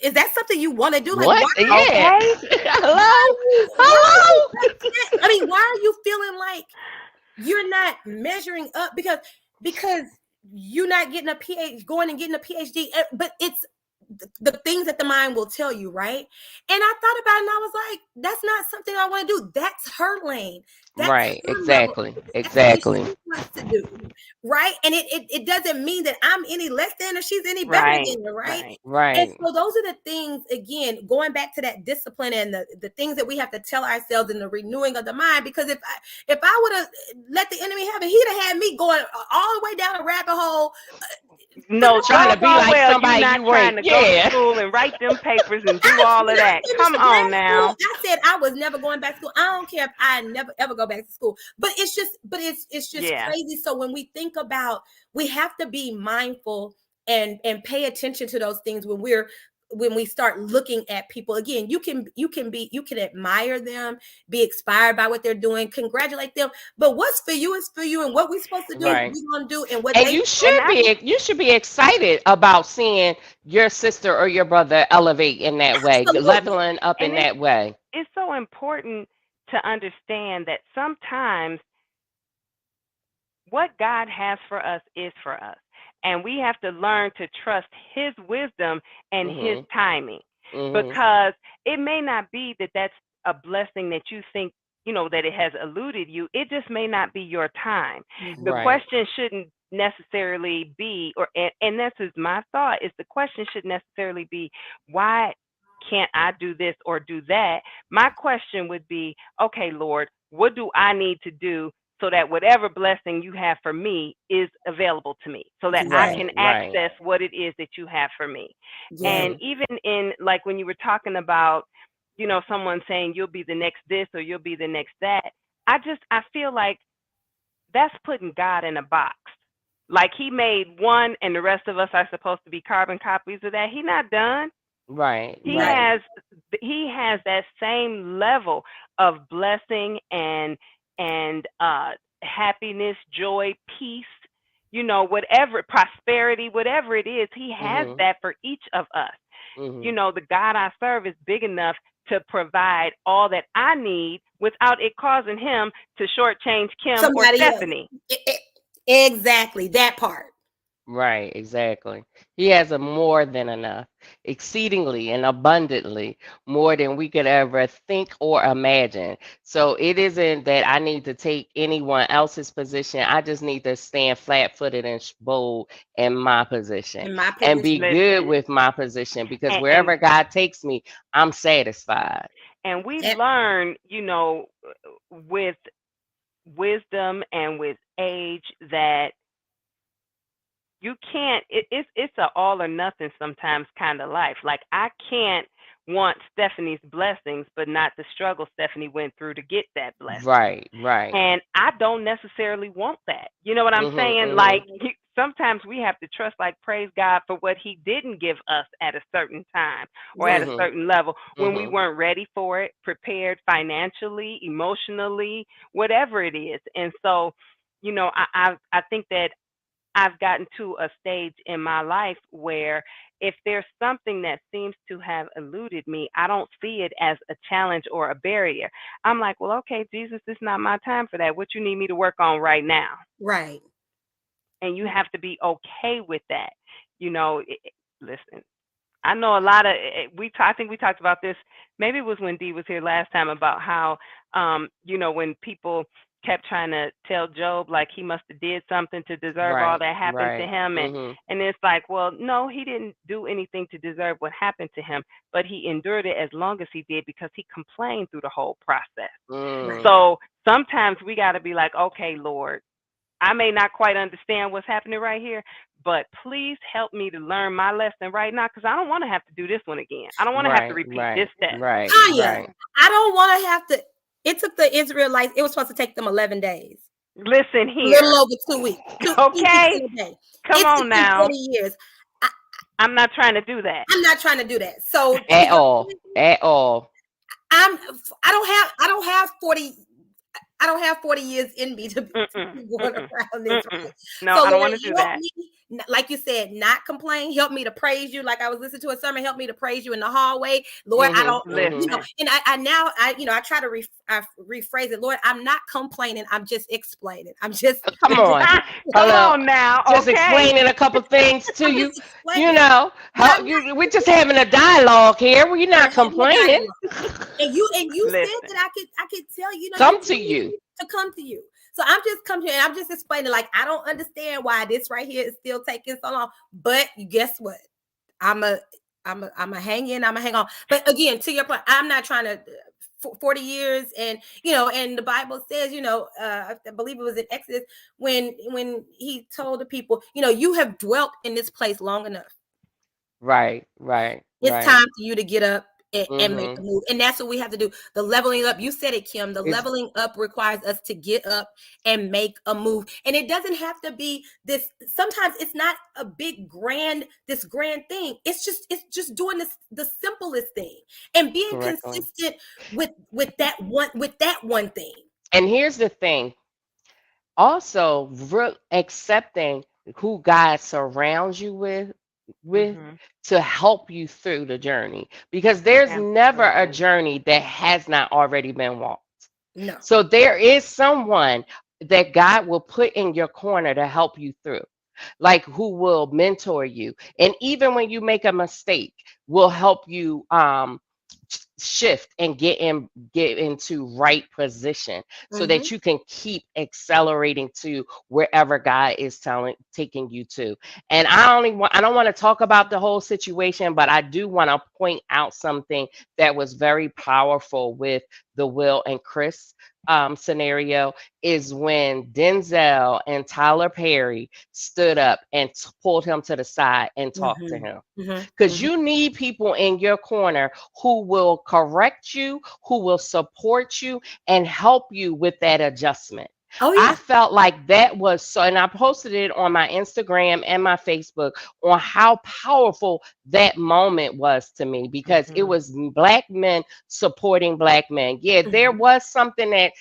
is that something you want to do? Like, What? Yeah. Okay. Hello. Hello. I mean, why are you feeling like you're not measuring up because you're not getting a PhD, going and getting a PhD, but it's the things that the mind will tell you, right? And I thought about it, and I was like, that's not something I want to do. That's her lane. That's Right. her level. Exactly. That's something Exactly. she wants to do, right? And it doesn't mean that I'm any less than or she's any better Right. than you, right? Right. And Right. so those are the things, again, going back to that discipline and the things that we have to tell ourselves in the renewing of the mind. Because if I would have let the enemy have it, he'd have had me going all the way down a rabbit hole. No, Trying to be doggone like well, you're somebody not you trying ain't. to go to Yeah. school and write them papers and do When all of I that. Come finished on grad now. school, I said I was never going back to school. I don't care if I never ever go back to school. But it's just Yeah. crazy. So when we think about, we have to be mindful and pay attention to those things when we start looking at people. Again, you can admire them, be inspired by what they're doing, congratulate them. But what's for you is for you, and what we're supposed to do, Right. we're gonna do, and what And they And I you should be excited about seeing your sister or your brother elevate in that way, absolutely. leveling up in and that way. it's so important to understand that sometimes what God has for us is for us. And we have to learn to trust his wisdom and his Mhm. timing, Mhm. because it may not be that that's a blessing that you think, that it has eluded you. It just may not be your time. The Mhm. Right. question shouldn't necessarily be, and this is my thought, is the question should necessarily be, why can't I do this or do that? My question would be, okay, Lord, what do I need to do so that whatever blessing you have for me is available to me, so that I Right. can Exactly. Right. access what it is that you have for me? Yeah. And Mhm. even in, like, when you were talking about someone saying you'll be the next this or you'll be the next that. I feel like that's putting God in a box. Like he made one and the rest of us are supposed to be carbon copies of that. He's not done. Right, He right. has he has that same level of blessing and happiness, joy, peace, whatever prosperity, whatever it is, he has Mhm. that for each of us. Mhm. The God I serve is big enough to provide all that I need without it causing him to shortchange Kim or Somebody else. Stephanie. Exactly that part. Right, exactly. He has a more than enough, exceedingly and abundantly more than we could ever think or imagine. So it isn't that I need to take anyone else's position. I just need to stand flat-footed and bold in my position In my and be position. good Listen, with my position because and wherever God takes me, I'm satisfied. and we That, learn, with wisdom and with age that you can't it's a all or nothing sometimes kind of life. Like I can't want Stephanie's blessings but not the struggle Stephanie went through to get that blessing. Right, right. And I don't necessarily want that. You know what I'm Mhm, saying? Like mhm, sometimes we have to trust, like praise God for what he didn't give us at a certain time or at a right. mhm, certain level when we mhm. weren't ready for it, prepared financially, emotionally, whatever it is. And so, I think that I've gotten to a stage in my life where if there's something that seems to have eluded me, I don't see it as a challenge or a barrier. I'm like, well, okay, Jesus, it's not my time for that. What you need me to work on right now? Right. And you have to be okay with that. Listen, I know a lot of I think we talked about this. Maybe it was when Dee was here last time about how when people kept trying to tell Job like he must have did something to deserve all Right, that happened to right. him, and Mhm. and it's like, well, no, he didn't do anything to deserve what happened to him, but he endured it as long as he did because he complained through the whole process. Right. Mm. So sometimes we got to be like, okay, Lord, I may not quite understand what's happening right here, but please help me to learn my lesson right now because I don't want to have to do this one again. I don't want to have to Right, repeat this right, step. right, Tanya, right. I don't want to have to. It took the Israelites, it was supposed to take them 11 days, Listen a little here, over 2 weeks, 2 weeks okay? and a day. Come It took on them now. 40 years. I, I'm not trying to do that. I'm not trying to do that. So to At your all, point, at all. I'm I don't have 40. I don't have 40 years in me to Mm-mm, be going mm-mm, around this, mm-mm. right? No, So, I don't Lord, want to do help that. me, like you said, not complain. Help me to praise you. Like I was listening to a sermon, help me to praise you in the hallway. Lord, I Mhm, don't, mhm. Listen, and I now, I try to rephrase it. Lord, I'm not complaining. I'm just explaining. Come on. come Hello. on now, Just okay? explaining a couple things to I'm you. just You explaining. know, But how you we're just having a dialogue here. We're we're not having a complaining. dialogue. And you said Listen, that I could tell you Come to told me you. to come to you. So I'm just coming here and I'm just explaining, like, I don't understand why this right here is still taking so long. But guess what? I'm a I'm a hang in, I'm a hang on. But again, to your point, I'm not trying to 40 years. And and the Bible says, I believe it was in Exodus when he told the people, you have dwelt in this place long enough. Right, right, It's right. time for you to get up and make a Mhm. move. And that's what we have to do. The leveling up, you said it, Kim. The It's leveling up requires us to get up and make a move. And it doesn't have to be this. Sometimes it's not a big this grand thing. It's just doing the simplest thing and being correctly. consistent with that one thing. And here's the thing. Also, accepting who God surrounds you with mhm, to help you through the journey because there's never a absolutely. journey that has not already been walked. No. So there is someone that God will put in your corner to help you through, like who will mentor you. And even when you make a mistake, will help you shift and get into right position so Hmm. that you can keep accelerating to wherever God is taking you to. And I don't want to talk about the whole situation, but I do want to point out something that was very powerful with the Will and Chris scenario is when Denzel and Tyler Perry stood up and pulled him to the side and talked to Mhm. him. Mhm. Because Mhm. you need people in your corner who will correct you, who will support you, and help you with that adjustment. Oh I yeah. felt like that was so, and I posted it on my Instagram and my Facebook on how powerful that moment was to me because it Mhm. was black men supporting black men. Yeah, there Mhm. was something that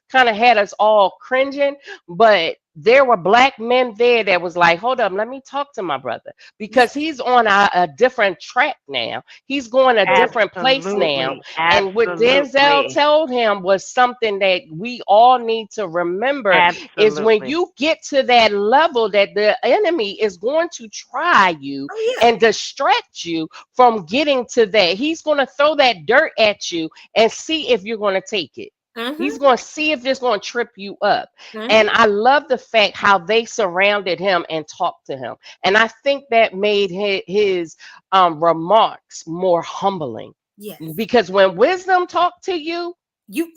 kind of had us all cringing, but there were black men there that was like, hold up, let me talk to my brother Yeah. because he's on a different track now. He's going a Oh, different place now. Absolutely. And what Denzel Absolutely. told him was something that we all need to remember is when Absolutely. you get to that level that the enemy is going to try you oh yeah. and distract you from getting to that. He's going to throw that dirt at you and see if you're going to take it. He's Mhm. going to see if it's going to trip you up. And Mhm. I love the fact how they surrounded him and talked to him. And I think that made his remarks more humbling. Yes. Because when wisdom talk to you, You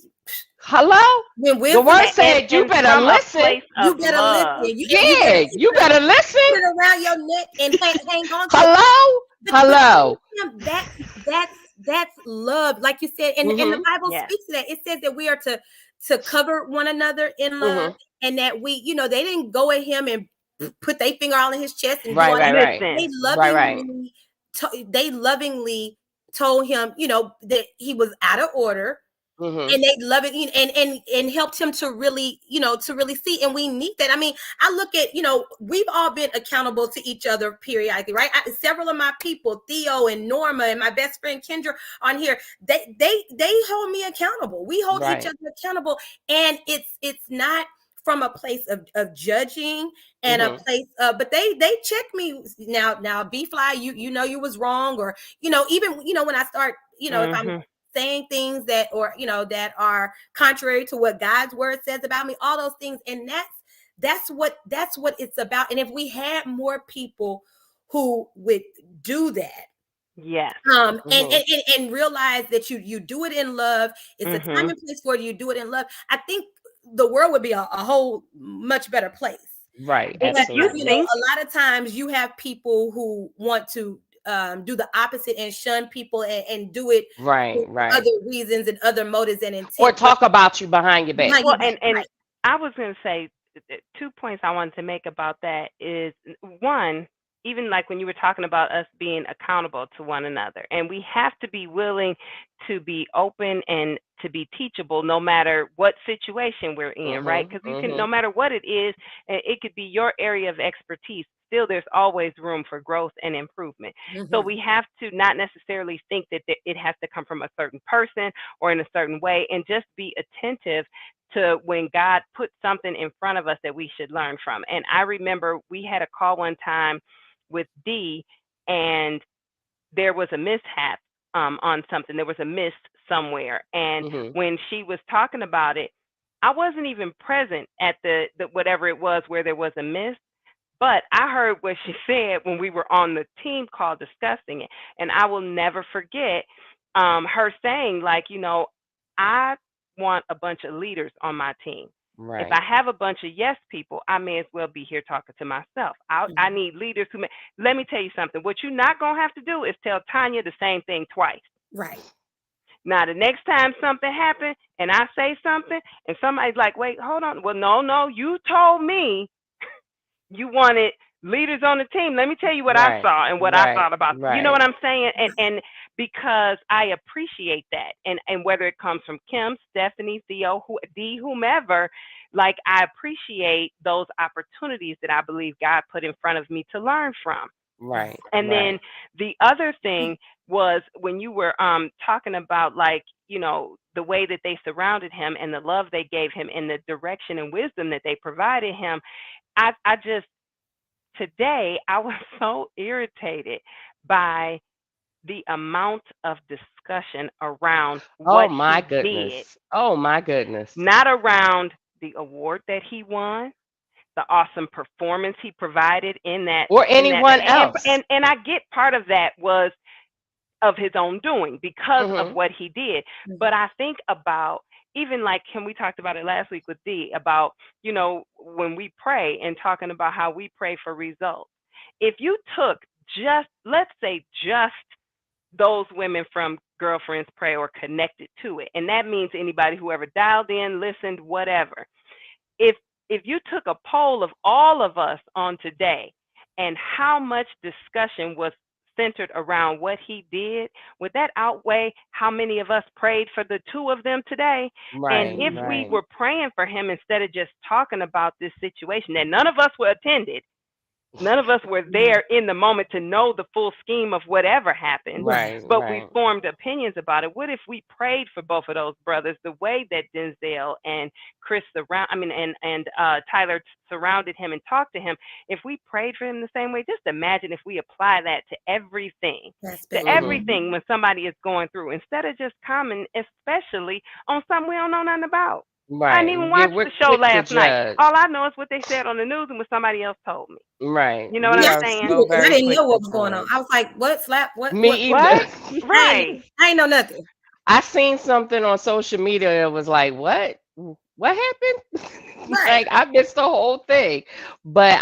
hello, when the wisdom word And, and said you and better from a listen. place of you better listen. love. You better Yeah, you better listen. put it around your neck and hang on to it. Hello, But hello. Kim, that's love, like you said, and the Mhm, Bible Yes. speaks to that. It says that we are to cover one another in love, mhm. and that we, they didn't go at him and put their finger all in his chest and do Right, all right, that. right, They Listen. right, lovingly, they lovingly told him, that he was out of order, right. and they love it, and helped him to really, to really see. And we need that. I mean, I look at, we've all been accountable to each other periodically, right? Several of my people, Theo and Norma and my best friend Kendra on here, they hold me accountable. We hold each Right. other accountable, and it's not from a place of judging and a Mhm. place but they check me now. B Fly, you was wrong, or even when I start, if I'm Mhm. saying things that, or that are contrary to what God's word says about me, all those things. And that's what it's about. And if we had more people who would do that, Yes. Mhm. and realize that you do it in love, it's a time Mhm. and place for it, you do it in love, I think the world would be a whole much better place. Right. If But you Absolutely. think a lot of times you have people who want to do the opposite and shun people, and do it Right. for Right. other reasons and other motives and Or intent, but talk about you behind your back. behind well, your back, and right? I was going to say 2 points I wanted to make about that is one, even like when you were talking about us being accountable to one another, and we have to be willing to be open and to be teachable no matter what situation we're in, right? Mhm. Because you can, no Mhm. matter what it is, it could be your area of expertise. Still, there's always room for growth and improvement. So Mm-hmm. we have to not necessarily think that it has to come from a certain person or in a certain way, and just be attentive to when God puts something in front of us that we should learn from. And I remember we had a call one time with D, and there was a mishap on something. There was a miss somewhere, and Mhm. when she was talking about it, I wasn't even present at the whatever it was where there was a miss. But I heard what she said when we were on the team call discussing it, and I will never forget her saying, like, I want a bunch of leaders on my team. If I Right. have a bunch of yes people, I may as well be here talking to myself. I Mm-hmm. need leaders who may. Let me tell you something. What you're not gonna have to do is tell Tanya the same thing twice. Right. Now, the next time something happens and I say something, and somebody's like, "Wait, hold on." Well, no, no, you told me you wanted leaders on the team. Let me tell you what I Right. saw and what I Right. thought about. You know Right. what I'm saying? And because I appreciate that, and whether it comes from Kim, Stephanie, Theo, whomever, like I appreciate those opportunities that I believe God put in front of me to learn from. Right. Right. And then Right. the other thing was when you were talking about, like, the way that they surrounded him and the love they gave him and the direction and wisdom that they provided him. I just today I was so irritated by the amount of discussion around Oh what my he did, goodness. Oh my goodness. not around the award that he won, the awesome performance he provided Or in that anyone else. and I get part of that was of his own doing because of Mhm. what he did. Mhm. But I think about even like Kim, we talked about it last week with Dee about, when we pray and talking about how we pray for results. If you took just, let's say, just those women from Girlfriends Pray or connected to it, and that means anybody who ever dialed in, listened, whatever. If you took a poll of all of us on today and how much discussion was centered around what he did, would that outweigh how many of us prayed for the two of them today? And Right, if we right, were praying for him instead of just talking about this situation that none of us were attended, none of us were there in the moment to know the full scheme of whatever happened, Right. but we right, formed opinions about it. What if we prayed for both of those brothers the way that Denzel and Tyler surrounded him and talked to him? If we prayed for him the same way, just imagine if we apply that to everything, That's to big. hmm everything when somebody is going through, instead of just commenting, especially on something we don't know nothing about. I didn't even right. Yeah, watch we're the show quick to last night. All judge. I know is what they said on the news and what somebody else told me. Right. You know what We Yeah, I'm are saying? so because I very didn't know quick to what was going on. I judge. was like, what slap? Me either. What? I Right. ain't know nothing. I seen something on social media that was like, what? What happened? Right. Like I missed the whole thing. But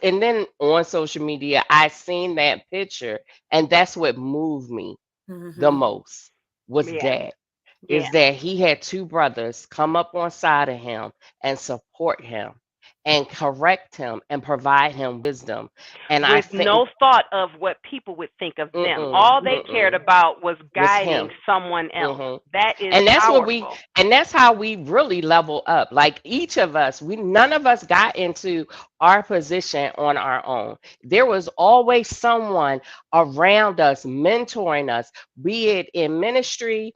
and then on social media, I seen that picture, and that's what moved me the Mm-hmm. most was Yeah. that Yeah. is that he had two brothers come up on side of him and support him and correct him and provide him wisdom. And I With think no thought of what people would think of them. mm-mm, All they cared mm-mm, about was was guiding him. someone else. hmm That is And that's what we powerful. and that's how we really level up. Like each of us, we none of us got into our position on our own. There was always someone around us mentoring us, be it in ministry,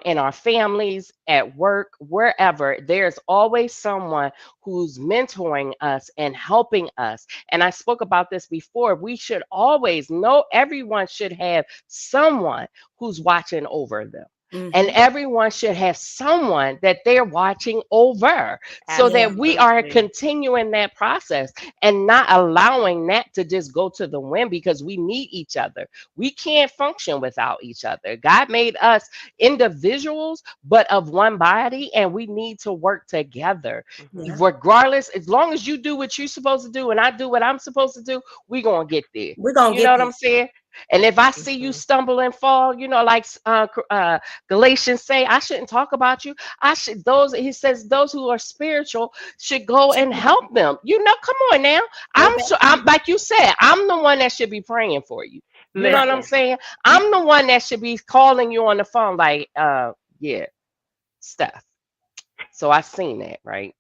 in our families, at work, wherever. There's always someone who's mentoring us and helping us. And I spoke about this before. We should always know everyone should have someone who's watching over them. And Mm-hmm. everyone should have someone that they're watching over so Yeah. that we are Absolutely. continuing that process and not allowing that to just go to the wind because we need each other. We can't function without each other. God made us individuals, but of one body, and we need to work together. Hmm. Yeah. Regardless, as long as you do what you're supposed to do and I do what I'm supposed to do, we're going to get there. We're gonna You know get what there. I'm saying? And if I see you Hmm. stumble and fall, like Galatians say, I shouldn't talk about you. I should those he says those who are spiritual should go and help them. Come on now. Go back. I'm like you said, I'm the one that should be praying for you. You know what I'm Right. Listen, saying? I'm the one that should be calling you on the phone, like, yeah, stuff. So I seen that, right?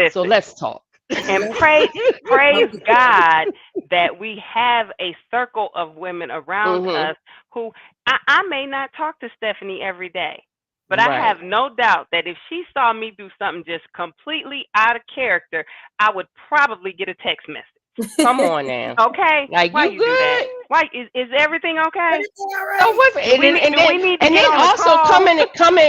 So listen. let's talk. And Let's praise focus on it. God that we have a circle of women around hmm us who I may not talk to Stephanie every day, but I Right. have no doubt that if she saw me do something just completely out of character, I would probably get a text message. Come on now. Okay, Like why you you do that? good? Why is everything okay? Everything all So right? what's Do and then and then we need to and get then on a also call?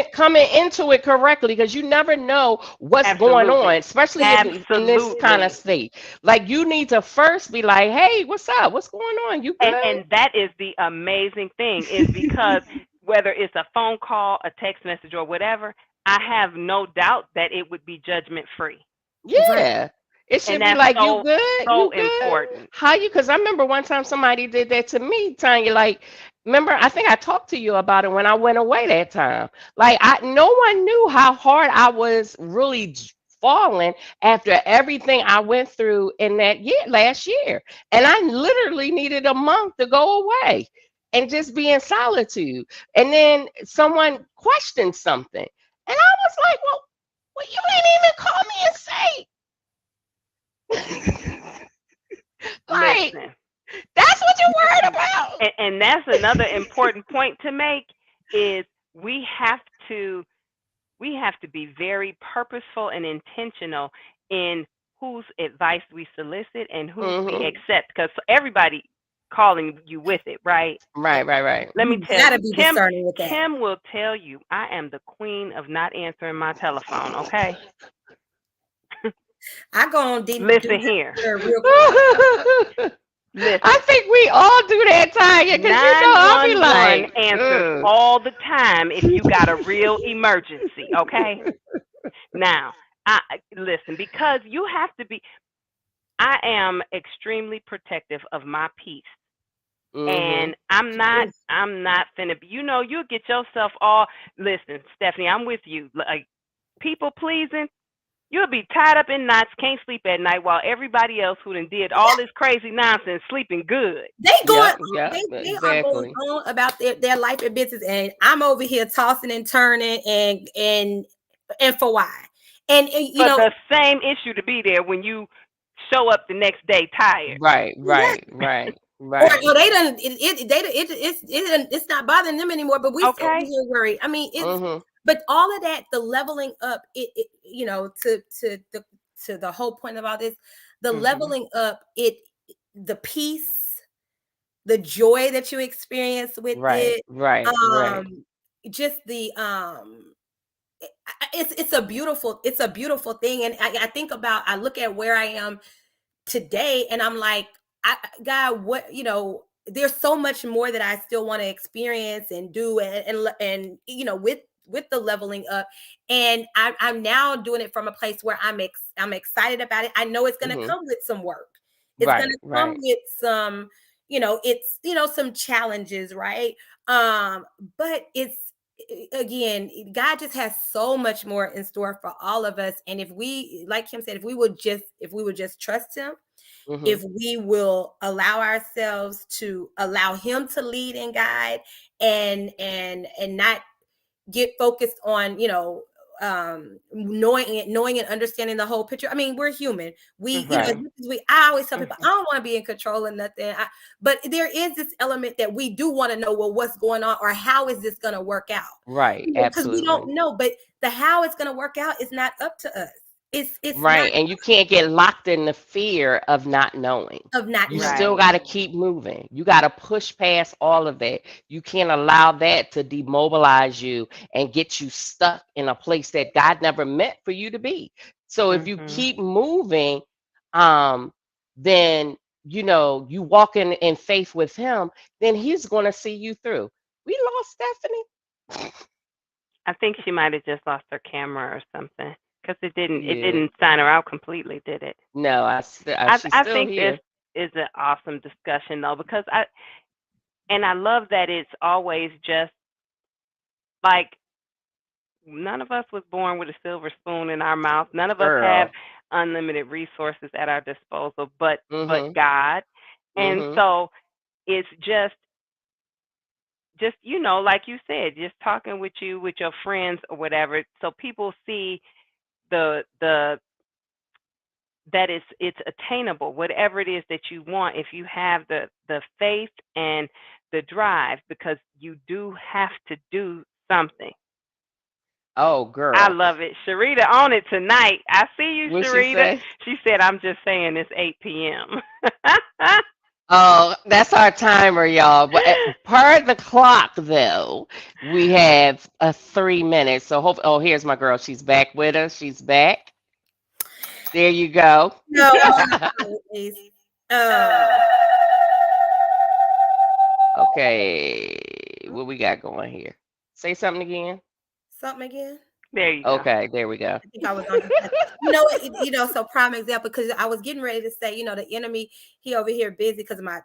coming into it correctly because you never know what's going on, Absolutely, especially in this kind of absolutely. state. Like you need to first be like, hey, what's up? What's going on? You good? And that is the amazing thing is because whether it's a phone call, a text message, or whatever, I have no doubt that it would be judgment free, Right. Yeah. It and should be that's like, you so good? so You good? important. How you? Because I remember one time somebody did that to me, Tanya. Like, remember, I think I talked to you about it when I went away that time. Like, no one knew how hard I was really falling after everything I went through in that last year. And I literally needed a month to go away and just be in solitude. And then someone questioned something. And I was like, well, you didn't even call me and say, like, Listen, that's what you're worried about. and that's another important point to make is we have to we have to be very purposeful and intentional in whose advice we solicit and whose we hmm accept because everybody calling you with it, right? Right, right, right. Let me You tell gotta you, be Kim. discerning with that. Kim will tell you I am the queen of not answering my telephone. Okay, I go on do listen not here. disturb real quick. Listen, I think we all do that, Tanya, because I'll be 911 like, answers all the time if you got a real emergency, okay? Now, I listen, because you have to be, I am extremely protective of my peace. mm-hmm. And I'm not finna be, you'll get yourself all, listen, Stephanie, I'm with you. Like, people pleasing, you'll be tied up in knots, can't sleep at night, while everybody else who done did all this crazy nonsense sleeping good. Yep, yep, They are going exactly. on about their life and business, and I'm over here tossing and turning and for why. And For the same issue to be there when you show up the next day tired. Right, yeah. right, right, Or right. they done it's not bothering them anymore, but we still be Okay? here worried. I mean, it's Mm-hmm. but all of that, the leveling up, to the whole point of all this, the Mm-hmm. leveling up, the peace, the joy that you experience with Right, it, right, right. um, just the it's a beautiful thing. And I think about, I look at where I am today, and I'm like, God, what, there's so much more that I still want to experience and do, and with the leveling up, and I'm now doing it from a place where I'm excited about it. I know it's going to Mm-hmm. come with some work. It's going Right, to come right. with some, some challenges, right? But it's, again, God just has so much more in store for all of us. And if we, like Kim said, if we would just trust him, Mm-hmm. if we will allow ourselves to allow him to lead and guide, and not get focused on, knowing and understanding the whole picture. I mean, we're human. We, Right, I always tell people, Mm-hmm. I don't want to be in control of nothing. But there is this element that we do want to know, well, what's going on, or how is this going to work out? right. Because we Absolutely. don't know, but the how it's going to work out is not up to us. It's not Right. And you can't get locked in the fear of not knowing. of not You knowing. still Right. got to keep moving. You got to push past all of that. You can't allow that to demobilize you and get you stuck in a place that God never meant for you to be. So if you Mm-hmm. keep moving, um, then you walk in faith with him, then he's going to see you through. We lost Stephanie. I think she might have just lost her camera or something, because it Yeah. didn't sign her out completely, did it? No, she's I still think this here. is an awesome discussion though, because I love that it's always just like, none of us was born with a silver spoon in our mouth. None of us have Girl. unlimited resources at our disposal, but Mhm. God. And Mhm. so it's just like you said, just talking with your friends or whatever, so people see the that it's attainable, whatever it is that you want, if you have the faith and the drive, because you do have to do something. Oh, I girl. love it. Sharita on it tonight. I see you, What she Sharita. say? She said, I'm just saying it's 8 p.m. Oh, that's our timer, y'all. But per the clock, though, we have 3 minutes. So hope. Oh, here's my girl. She's back with us. She's back. There you go. No, always. Um, Okay, what we got going here? Say something again. Something again. There you go. Okay, there we go. I think I was on. So prime example, because I was getting ready to say, the enemy, he over here busy because of my.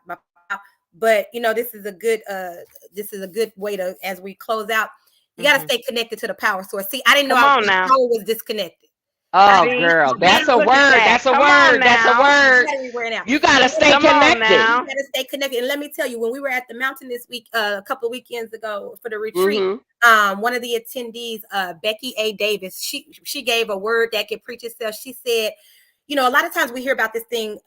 But this is a good way to, as we close out, you got to Hmm. stay connected to the power source. See, I didn't know Come on the now. power was disconnected. Oh, See? girl, See? that's a Look at word. that. That's a Come on word. That's a now. word. Battery wearing out. You gotta stay Come on connected. now. You gotta stay connected. And let me tell you, when we were at the mountain this week, a couple of weekends ago for the retreat, Mm-hmm. one of the attendees, Becky A. Davis, she gave a word that could preach itself. She said, a lot of times we hear about this thing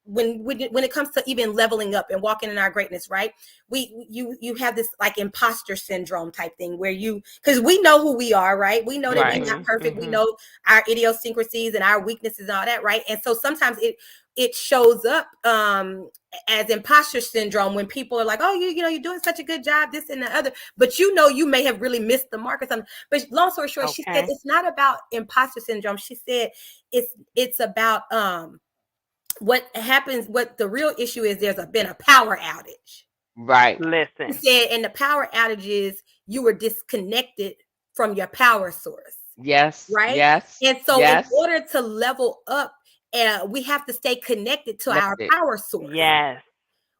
when it comes to even leveling up and walking in our greatness, right? You have this like imposter syndrome type thing where because we know who we are, right? We know that we're Right. not perfect. We Hmm. know our idiosyncrasies and our weaknesses and all that, right? And so sometimes it shows up as imposter syndrome when people are like, oh, you're doing such a good job, this and the other, but you may have really missed the mark or something. But long story short, she said Okay. it's not about imposter syndrome. She said it's about what happens, what the real issue is, been a power outage. Right. He Listen. said in the power outages, you were disconnected from your power source, Yes. right? Yes. And so in Yes. order to level up, we have to stay connected to our Connected. power source. Yes.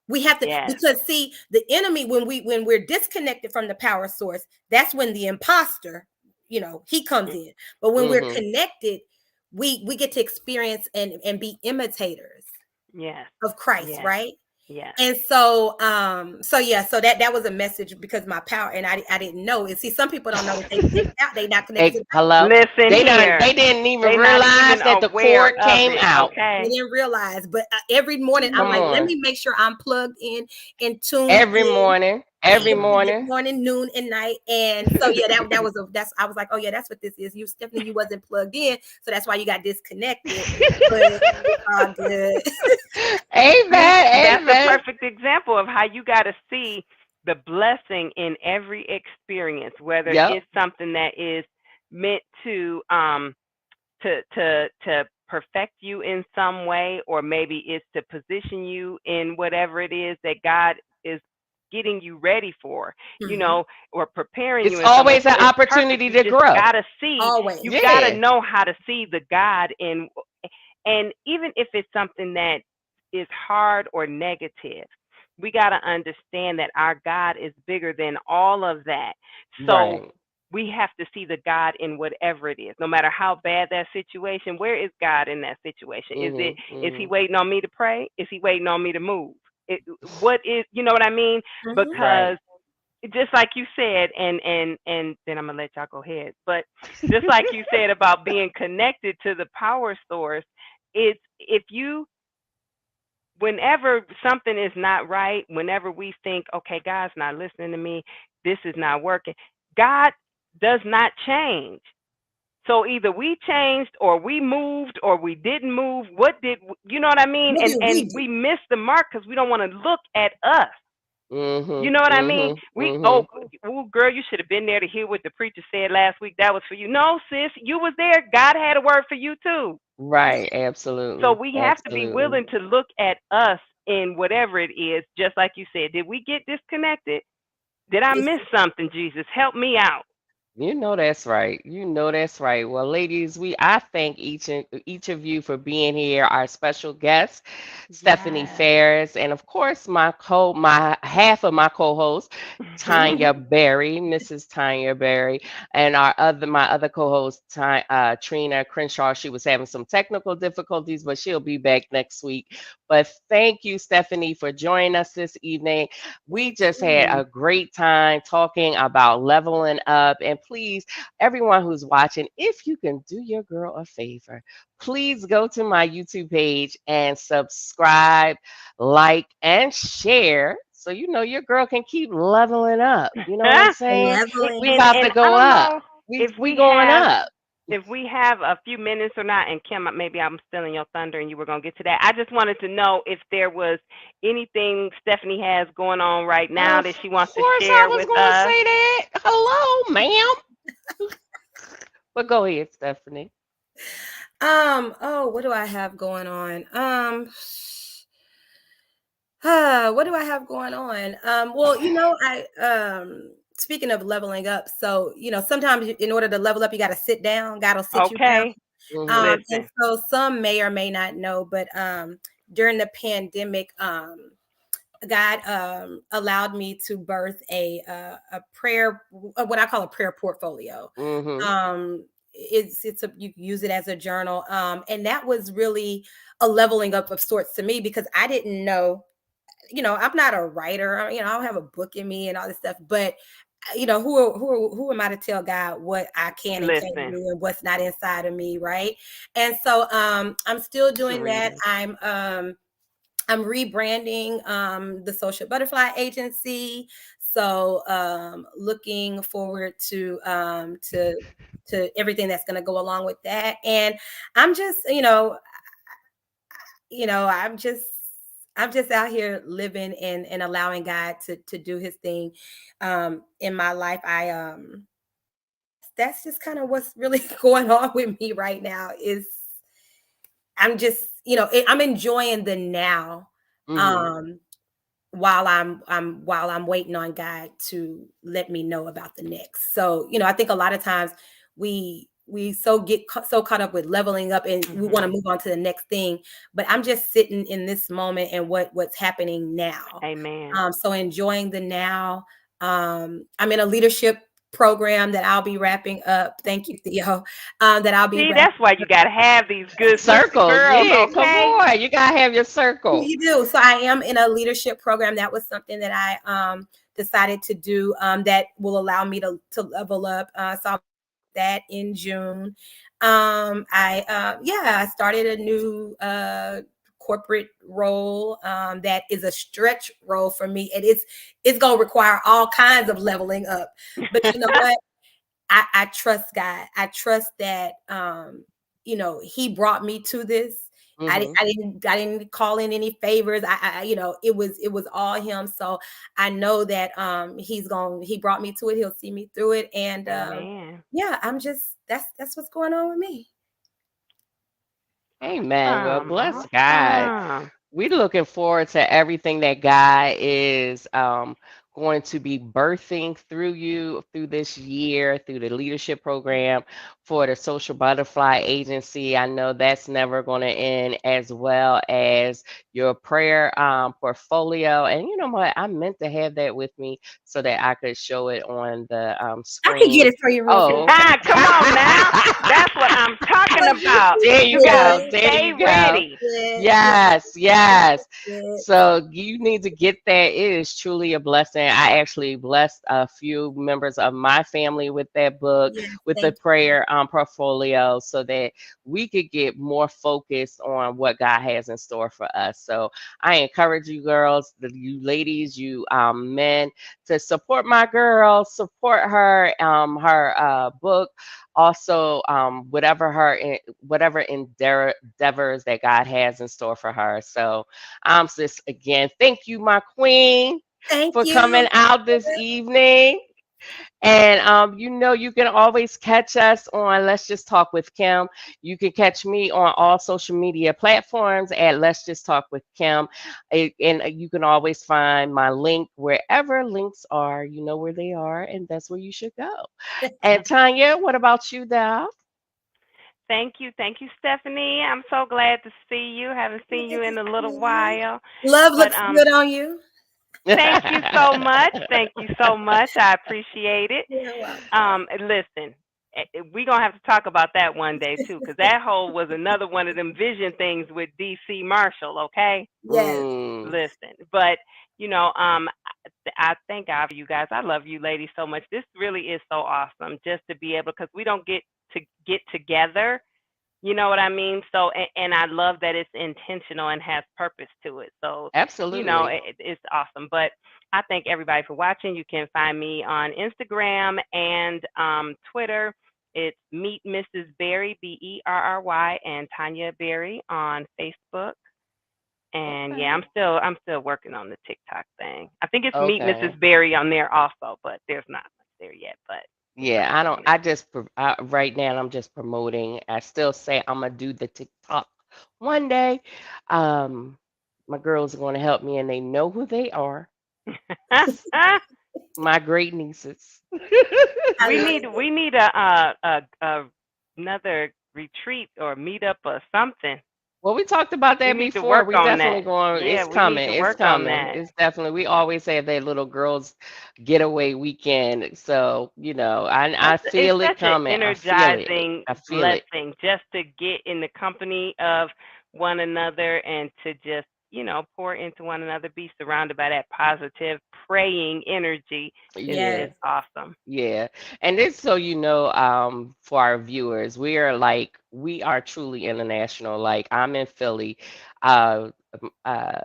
We have to, Yes. because see, the enemy, when we're disconnected from the power source, that's when the imposter, he comes in. But when we're Mm-hmm. connected, we get to experience and be imitators Yes. of Christ, Yes. right? Yes. And so yeah, so that was a message, because my power, and I didn't know. And see, some people don't know that they not connected to the power. Hello. Listen They here. didn't even They not realize even that the aware cord of came it. out. They Okay. didn't realize, but every morning I'm Come like, let on. me make sure I'm plugged in tuned Every in. morning. Every Every morning. morning, noon, and night. And so yeah, that's I was like, oh yeah, that's what this is. You, Stephanie, you wasn't plugged in, so that's why you got disconnected. But it's all good. Amen. That's a Amen. perfect example of how you got to see the blessing in every experience, whether Yep. it's something that is meant to perfect you in some way, or maybe it's to position you in whatever it is that God is getting you ready for, Mhm. or preparing you It's in some way. always So an it's perfect. opportunity You to just grow. gotta see, Always. you gotta Yeah. know how to see the God in, and even if it's something that is hard or negative, we got to understand that our God is bigger than all of that. So Right. we have to see the God in whatever it is, no matter how bad that situation. Where is God in that situation? Mm-hmm. Is he Mm-hmm. waiting on me to pray? Is he waiting on me to move? What is, you know what I mean? Mhm. Right. Because just like you said, and then I'm gonna let y'all go ahead. But just like you said about being connected to the power source, it's, if you, whenever something is not right, whenever we think, okay, God's not listening to me, this is not working, God does not change. So either we changed, or we moved, or we didn't move. What did, you know what I mean? What And did we and do? we miss the mark because we don't want to look at us. You know Mm-hmm. what I mean? Mm-hmm. We, Mm-hmm. oh, girl, you should have been there to hear what the preacher said last week. That was for you. No, sis, you was there. God had a word for you too. Right. So Absolutely. we have to be Absolutely. willing to look at us in whatever it is, just like you said. Did we get disconnected? Did I It's miss something, Jesus? Help me out. You know that's right. You know that's right. Well, ladies, I thank each of you for being here. Our special guest, Stefani Yes. Farris, and of course my half of my co-host, Tanya Berry, Mrs. Tanya Berry, and my other co-host, Trina Crenshaw. She was having some technical difficulties, but she'll be back next week. But thank you, Stephanie, for joining us this evening. We thank just had you. a great time talking about leveling up. And please, everyone who's watching, if you can do your girl a favor, please go to my YouTube page and subscribe, like, and share. So you know your girl can keep leveling up. You know what I'm saying? We Leveling. about And to I go don't up. know We if we we going have, up. a few minutes or not. And Kim, maybe I'm stealing your thunder, and you were gonna get to that. I just wanted to know if there was anything Stephanie has going on right now Of that she wants to course I share was with going to us. say that. Hello, ma'am. But go ahead, Stephanie. Oh, what do I have going on? What do I have going on? Well, I speaking of leveling up, so sometimes in order to level up, you got to sit down. God will sit you down. Okay, Hmm. And listen. so some may or may not know, but during the pandemic, God allowed me to birth a prayer, what I call a prayer portfolio. Hmm. It's you use it as a journal, and that was really a leveling up of sorts to me, because I didn't know. I'm not a writer. I don't have a book in me and all this stuff, but who am I to tell God what I can and can't Listen. do and what's not inside of me, right? And so I'm still You can doing read that. it. I'm rebranding the Social Butterfly Agency. So looking forward to everything that's going to go along with that. And I'm just, I'm just out here living and allowing God to do his thing in my life. That's just kind of what's really going on with me right now. Is I'm just, I'm enjoying the now. Mm-hmm. Um, while I'm waiting on God to let me know about the next. So, I think a lot of times we so caught up with leveling up and we want to Mhm. move on to the next thing. But I'm just sitting in this moment and what's happening now. Amen. So enjoying the now. I'm in a leadership program that I'll be wrapping up. Thank you, Theo. That I'll be See, wrapping. that's why you gotta have these good sister Circles, girls, yeah. Come okay? on, you gotta have your circle. You do. So I am in a leadership program. That was something that I decided to do that will allow me to level up. So I'll that in June. I started a new corporate role that is a stretch role for me, and it's gonna require all kinds of leveling up. But you know what? I trust God. I trust that He brought me to this. Mm-hmm. I didn't call in any favors. It was all Him. So I know that He brought me to it. He'll see me through it. And Amen. yeah, I'm just that's what's going on with me. Amen. Well, Awesome. bless God. Awesome. We're looking forward to everything that God is going to be birthing through you through this year, through the leadership program for the Social Butterfly Agency. I know that's never going to end, as well as your prayer portfolio. And you know what? I meant to have that with me so that I could show it on the I can get screen. it for you real Oh, quick. okay. Come on now. That's what I'm talking But you about. There You you got to go. good. There stay you go. ready. Good. Yes, yes. Good. So you need to get that. It is truly a blessing. I actually blessed a few members of my family with that book, Yes. with the Thank you. prayer portfolio, so that we could get more focused on what God has in store for us. So I encourage you girls, you ladies, you men, to support my girl, support her book, also whatever endeavors that God has in store for her. So I'm just again, thank you, my queen, Thank for you. coming out this evening. And you can always catch us on Let's Just Talk with Kim. You can catch me on all social media platforms at Let's Just Talk with Kim. And you can always find my link wherever links are. You know where they are, and that's where you should go. And Tanya, what about you, Dal? Thank you, Stephanie. I'm so glad to see you. Haven't seen Good you to in a see little you. while. Love But looks good on you. thank you so much. Thank you so much. I appreciate it. You're welcome. Listen, we gonna have to talk about that one day too, because that whole was another one of them vision things with DC Marshall. Okay, Yes. Mm, listen, but I thank God for you guys. I love you ladies so much. This really is so awesome just to be able, because we don't get together. You know what I mean? So, and I love that it's intentional and has purpose to it. So, absolutely. it's awesome. But I thank everybody for watching. You can find me on Instagram and Twitter. It's Meet Mrs. Berry, Berry, and Tanya Berry on Facebook. And yeah, Okay. I'm still working on the TikTok thing. I think it's Meet Okay. Mrs. Berry on there also, but there's not much there yet. But we're Yeah, I working don't. on it. I just right now I'm just promoting. I still say I'm gonna do the TikTok one day. Um, my girls are gonna help me, and they know who they are. My great nieces. I we love need it. we need another retreat or meetup or something. Well, we talked about We that need to before. work We on definitely that. going. Yeah, It's we need coming. to It's work on coming. that. It's definitely. We always have that little girls getaway weekend. So I It's feel it such an coming. I feel it. energizing I feel it. blessing just to get in the company of one another and to just pour into one another, be surrounded by that positive praying energy is Yeah. Yes. just awesome. Yeah. And it's so for our viewers, we are truly international. Like I'm in Philly. Uh uh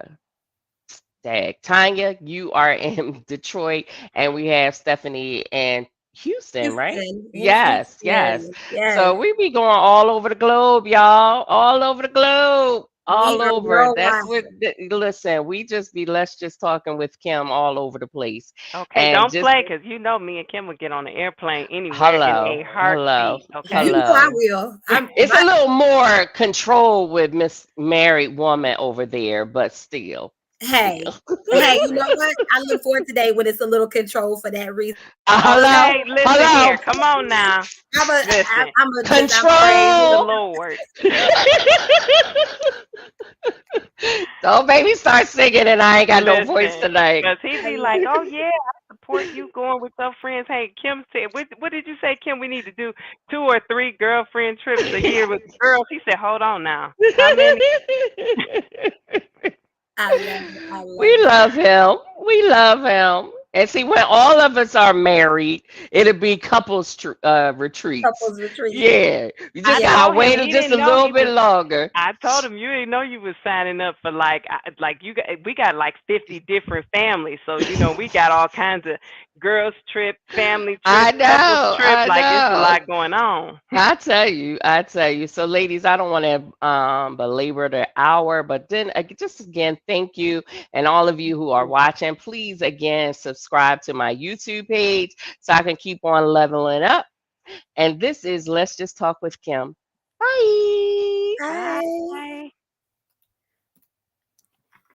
Tanya, you are in Detroit, and we have Stephanie in Houston, right? Houston. In Yes, yes. Houston. Yes. So we be going all over the globe, y'all. All over the globe. We all are over. That's worldwide. what. Listen, we just be let's just talking with Kim all over the place, Okay, and don't just play because you know me and Kim will get on the airplane anywhere in hello, a hello, heartbeat. You Okay. know I hello. will. I'm It's my a little more control with Miss Married Woman over there, but still, hey. still. Hey, you know Listen. what? I look forward today when it's a little control for that reason. Hello, Okay, listen hello. here. Come on now. Listen. I'm a just I'm Praise the Control. Lord. Don't make me start singing and I ain't got no voice Listen. tonight. Because he'd be like, oh, yeah, I support you going with your friends. Hey, Kim said, what did you say, Kim? We need to do 2 or 3 girlfriend trips a year with the girls. He said, hold on now. How many? I love it. I We love it. love him. We love him. And see, when all of us are married, it'll be couples retreats. Couples retreat. Yeah, you I just Yeah. gotta told him wait he just a didn't know little he bit was. longer. I told him you didn't know you was signing up for like you got we got like 50 different families, so we got all kinds of girls trip, family trip, I couples know, trip. I Like it's a know. lot going on. I tell you, I tell you. So, ladies, I don't want to belabor the hour, but then just again, thank you, and all of you who are watching. Please again subscribe to my YouTube page so I can keep on leveling up. And this is Let's Just Talk with Kim. Bye. Bye. Bye.